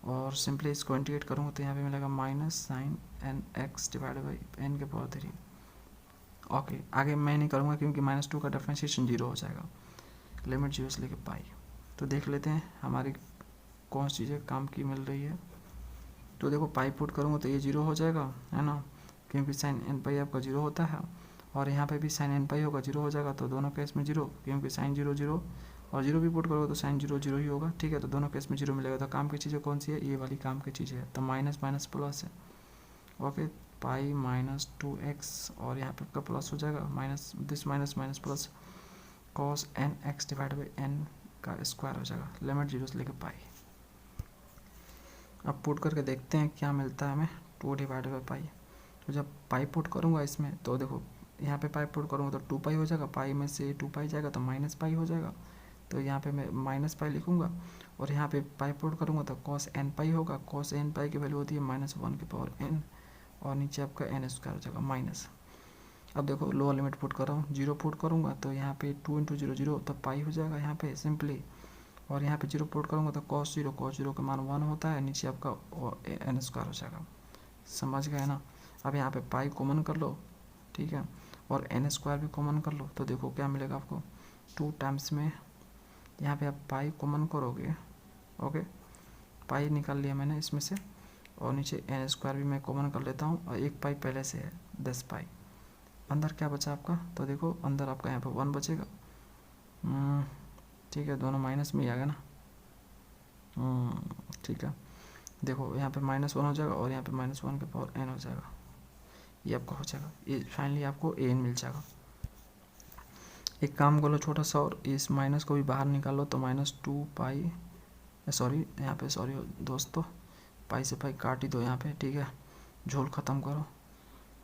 और सिंपली इसको इंटीग्रेट करूँगा तो यहाँ पे मिलेगा -sin nx / n⁻3। ओके, आगे मैं नहीं करूँगा क्योंकि -2 का डिफरेंशिएशन 0 हो जाएगा, लिमिट 0 से लेकर पाई। तो देख लेते हैं हमारी कौन सी चीज़ें काम की मिल रही है। तो देखो पाई पुट करूँगा तो ये 0 हो जाएगा, है ना, क्योंकि sin nπ आपका 0 होता है, और यहाँ पे भी sin nπ होगा 0 हो जाएगा, तो दोनों केस में 0, क्योंकि sin 0 0, और 0 भी पुट करोगे तो sin 0 0 ही होगा, ठीक है। तो दोनों केस में 0 मिलेगा। तो काम की चीज़ें कौन सी है, ये वाली काम की चीज़ें है, तो माइनस प्लस है, ओके, पाई -2x, और यहाँ पे आपका प्लस हो जाएगा, minus plus cos nx / n का स्क्वायर हो जाएगा, लिमिट 0 से लेकर पाई। अब पुट करके देखते हैं क्या मिलता है हमें, 2/पाई। तो जब पाई पुट करूँगा इसमें तो देखो यहाँ पे पाई पुट करूँगा तो 2 पाई हो जाएगा, पाई में से 2 पाई जाएगा तो -पाई हो जाएगा, तो यहाँ पे मैं -पाई लिखूँगा, और यहाँ पे पाई पुट करूँगा तो cos nπ होगा, cos nπ की वैल्यू होती है -1/n, और नीचे आपका n² हो जाएगा माइनस। अब देखो लोअर लिमिट पुट कर रहा हूँ, 0 पुट करूँगा तो यहाँ पे 2 इंटू 0 0 तो पाई हो जाएगा यहाँ पे सिंपली, और यहाँ पे 0 पुट करूँगा तो कॉस 0 का मान 1 होता है, नीचे आपका n स्क्वायर हो जाएगा। समझ गए ना। अब यहाँ पे पाई कॉमन कर लो, ठीक है, और n स्क्वायर भी कॉमन कर लो, तो देखो क्या मिलेगा आपको 2 टाइम्स में, यहाँ पे आप पाई कॉमन करोगे, ओके, पाई निकाल लिया मैंने इसमें से, और नीचे n स्क्वायर भी मैं कॉमन कर लेता हूँ, और एक पाई पहले से है 10 पाई। अंदर क्या बचा आपका, तो देखो अंदर आपका यहाँ पे 1 बचेगा, ठीक है, दोनों माइनस में ही आ गया ना, ठीक है, देखो यहाँ पे -1 हो जाएगा, और यहाँ पे -1 के पावर n हो जाएगा, ये आपका हो जाएगा, ये फाइनली आपको an मिल जाएगा। एक काम कर लो छोटा सा, और इस माइनस को भी बाहर निकाल लो, तो -2 पाई, सॉरी यहाँ पे सॉरी दोस्तों, पाई से पाई काट ही दो यहाँ पे, ठीक है, झोल ख़त्म करो,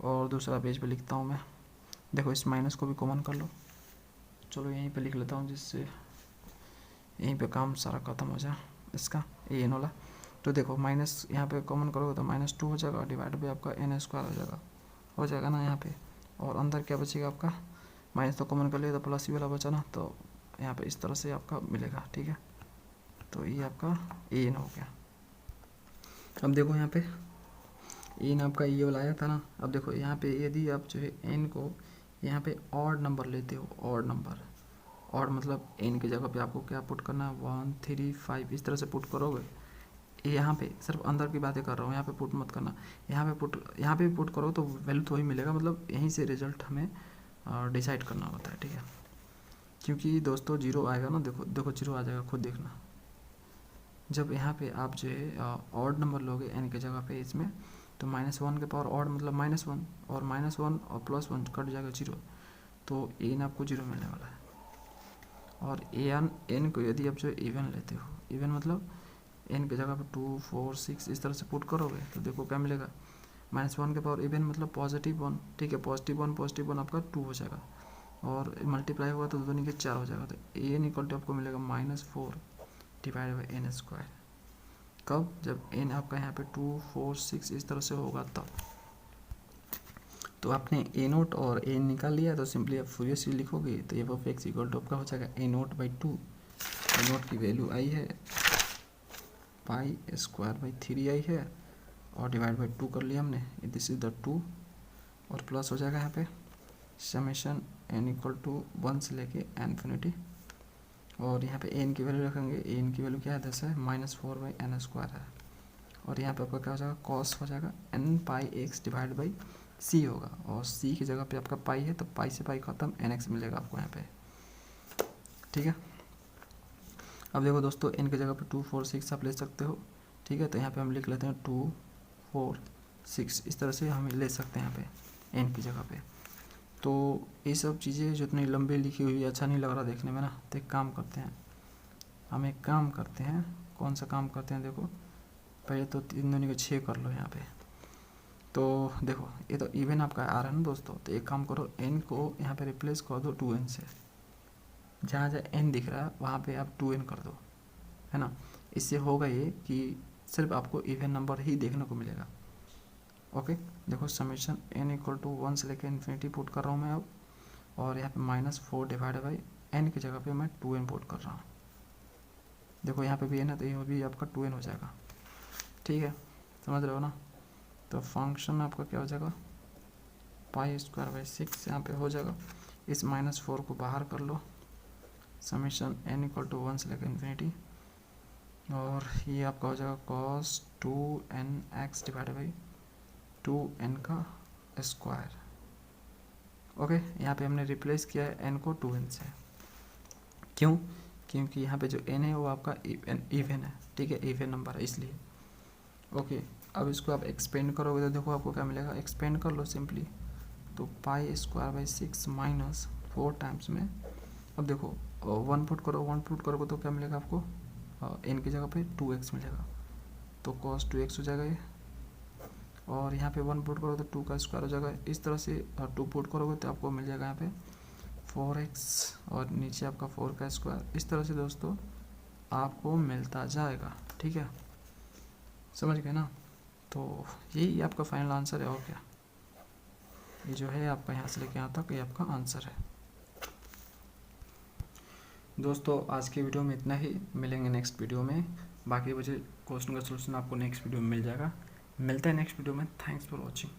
और दूसरा पेज पे लिखता हूँ मैं। देखो इस माइनस को भी कॉमन कर लो, चलो यहीं पे लिख लेता हूँ जिससे यहीं पे काम सारा ख़त्म हो जाए इसका an वाला। तो देखो माइनस यहाँ पे कॉमन करोगे तो -2 हो जाएगा, डिवाइड बाई आपका n स्क्वायर हो जाएगा ना यहाँ पे, और अंदर क्या बचेगा आपका, माइनस तो कॉमन कर लिया तो प्लस ही वाला बचा ना, तो यहाँ पे इस तरह से आपका मिलेगा, ठीक है, तो ये आपका an हो गया। अब देखो यहाँ पे n आपका ये वाला आया था ना, अब देखो यहाँ पे यदि आप जो है n को यहाँ पे ऑड नंबर लेते हो, ऑड नंबर, ऑड मतलब n की जगह पे आपको क्या पुट करना है 1 3 5 इस तरह से पुट करोगे। यहाँ पे सिर्फ अंदर की बातें कर रहा हूँ, यहाँ पे पुट मत करना, यहाँ पे भी पुट करो तो वैल्यू तो वही मिलेगा, मतलब यहीं से रिजल्ट हमें डिसाइड करना होता है, ठीक है, क्योंकि दोस्तों 0 आएगा ना, देखो देखो 0 आ जाएगा, खुद देखना। जब यहाँ पे आप जो है ऑड नंबर लोगे n की जगह पे इसमें, तो -1 के पावर ऑड मतलब -1, और -1 और +1 कट जाएगा 0, तो n आपको 0 मिलने वाला है। और n को यदि आप जो इवन लेते हो, इवन मतलब n की जगह पे 2 4 6 इस तरह से पुट करोगे, तो देखो क्या मिलेगा, -1 के पावर इवन मतलब +1, ठीक है, +1 आपका 2 हो जाएगा, और मल्टीप्लाई होगा तो 2 के 4 हो जाएगा, तो n इक्वल टू आपको मिलेगा -4 डिवाइड बाई n स्क्वायर। कब, जब n आपका यहाँ पे 2 4 6 इस तरह से होगा तब। तो आपने a0 और n निकाल लिया, तो सिंपली आप फूरियर सीरीज लिखोगे तो f of x equal to आपका हो जाएगा a0/2, a0 की वैल्यू आई है पाई स्क्वायर बाई 3 आई है, और डिवाइड बाई 2 कर लिया हमने, दिस इज द 2, और प्लस हो जाएगा यहाँ पे समेशन n इक्वल टू 1 से लेके इन्फिनिटी, और यहाँ पे n की वैल्यू रखेंगे, n की वैल्यू क्या है 10 है, -4/n स्क्वायर है, और यहाँ पे आपका क्या हो जाएगा कॉस हो जाएगा n pi x divide by c होगा, और c की जगह पे आपका पाई है, तो पाई से पाई खत्म, nx मिलेगा आपको यहाँ पे, ठीक है। अब देखो दोस्तों n की जगह पे 2 4 6 आप ले सकते हो, ठीक है, तो यहाँ पे हम लिख लेते हैं 2 4 6 इस तरह से हम ले सकते हैं यहाँ पे n की जगह पे। तो ये सब चीज़ें जो इतनी लंबी लिखी हुई अच्छा नहीं लग रहा देखने में ना, तो एक काम करते हैं, हम एक काम करते हैं, कौन सा काम करते हैं, देखो पहले तो 3 दूनी के 6 कर लो यहाँ पे, तो देखो ये तो इवन आपका आ रहा है ना दोस्तों, तो एक काम करो n को यहाँ पे रिप्लेस कर दो 2n से, जहाँ जहाँ n दिख रहा है वहाँ पे आप 2n कर दो, है ना, इससे होगा ये कि सिर्फ आपको इवन नंबर ही देखने को मिलेगा, ओके। देखो समेशन n इक्वल टू 1 से लेकर इन्फिनिटी पुट कर रहा हूँ मैं अब, और यहाँ पे -4 डिवाइड बाई n की जगह पे मैं 2n पुट कर रहा हूँ, देखो यहाँ पे भी n है तो ये भी आपका 2n हो जाएगा, ठीक है, समझ रहे हो ना। तो फंक्शन आपका क्या हो जाएगा पाई स्क्वायर बाई 6 यहाँ पे हो जाएगा, इस -4 को बाहर कर लो, समेशन n इक्वल टू 1 से लेकर इन्फिनिटी, और ये आपका हो जाएगा cos 2nx divide by 2n का स्क्वायर, ओके। यहाँ पे हमने रिप्लेस किया है n को 2n से, क्यों, क्योंकि यहाँ पे जो n है वो आपका इवन है, ठीक है, इवन नंबर है इसलिए, ओके। अब इसको आप एक्सपेंड करोगे तो देखो आपको क्या मिलेगा, एक्सपेंड कर लो सिंपली, तो पाई स्क्वायर बाई 6 -4 टाइम्स में, अब देखो 1 पुट करोगे तो क्या मिलेगा आपको, n की जगह पे 2x मिलेगा, तो cos 2x हो जाएगा ये, और यहाँ पे 1 पुट करोगे तो 2 का स्क्वायर हो जाएगा, इस तरह से 2 पुट करोगे तो आपको मिल जाएगा यहाँ पे 4x, और नीचे आपका 4 का स्क्वायर, इस तरह से दोस्तों आपको मिलता जाएगा, ठीक है, समझ गए ना। तो यही आपका फाइनल आंसर है, और क्या। ये जो है आपका यहाँ से लेके यहाँ तक ये आपका आंसर है। दोस्तों आज के वीडियो में इतना ही, मिलेंगे नेक्स्ट वीडियो में। बाकी बचे क्वेश्चन का सोल्यूशन आपको नेक्स्ट वीडियो में मिल जाएगा। मिलते हैं नेक्स्ट वीडियो में। Thanks for watching.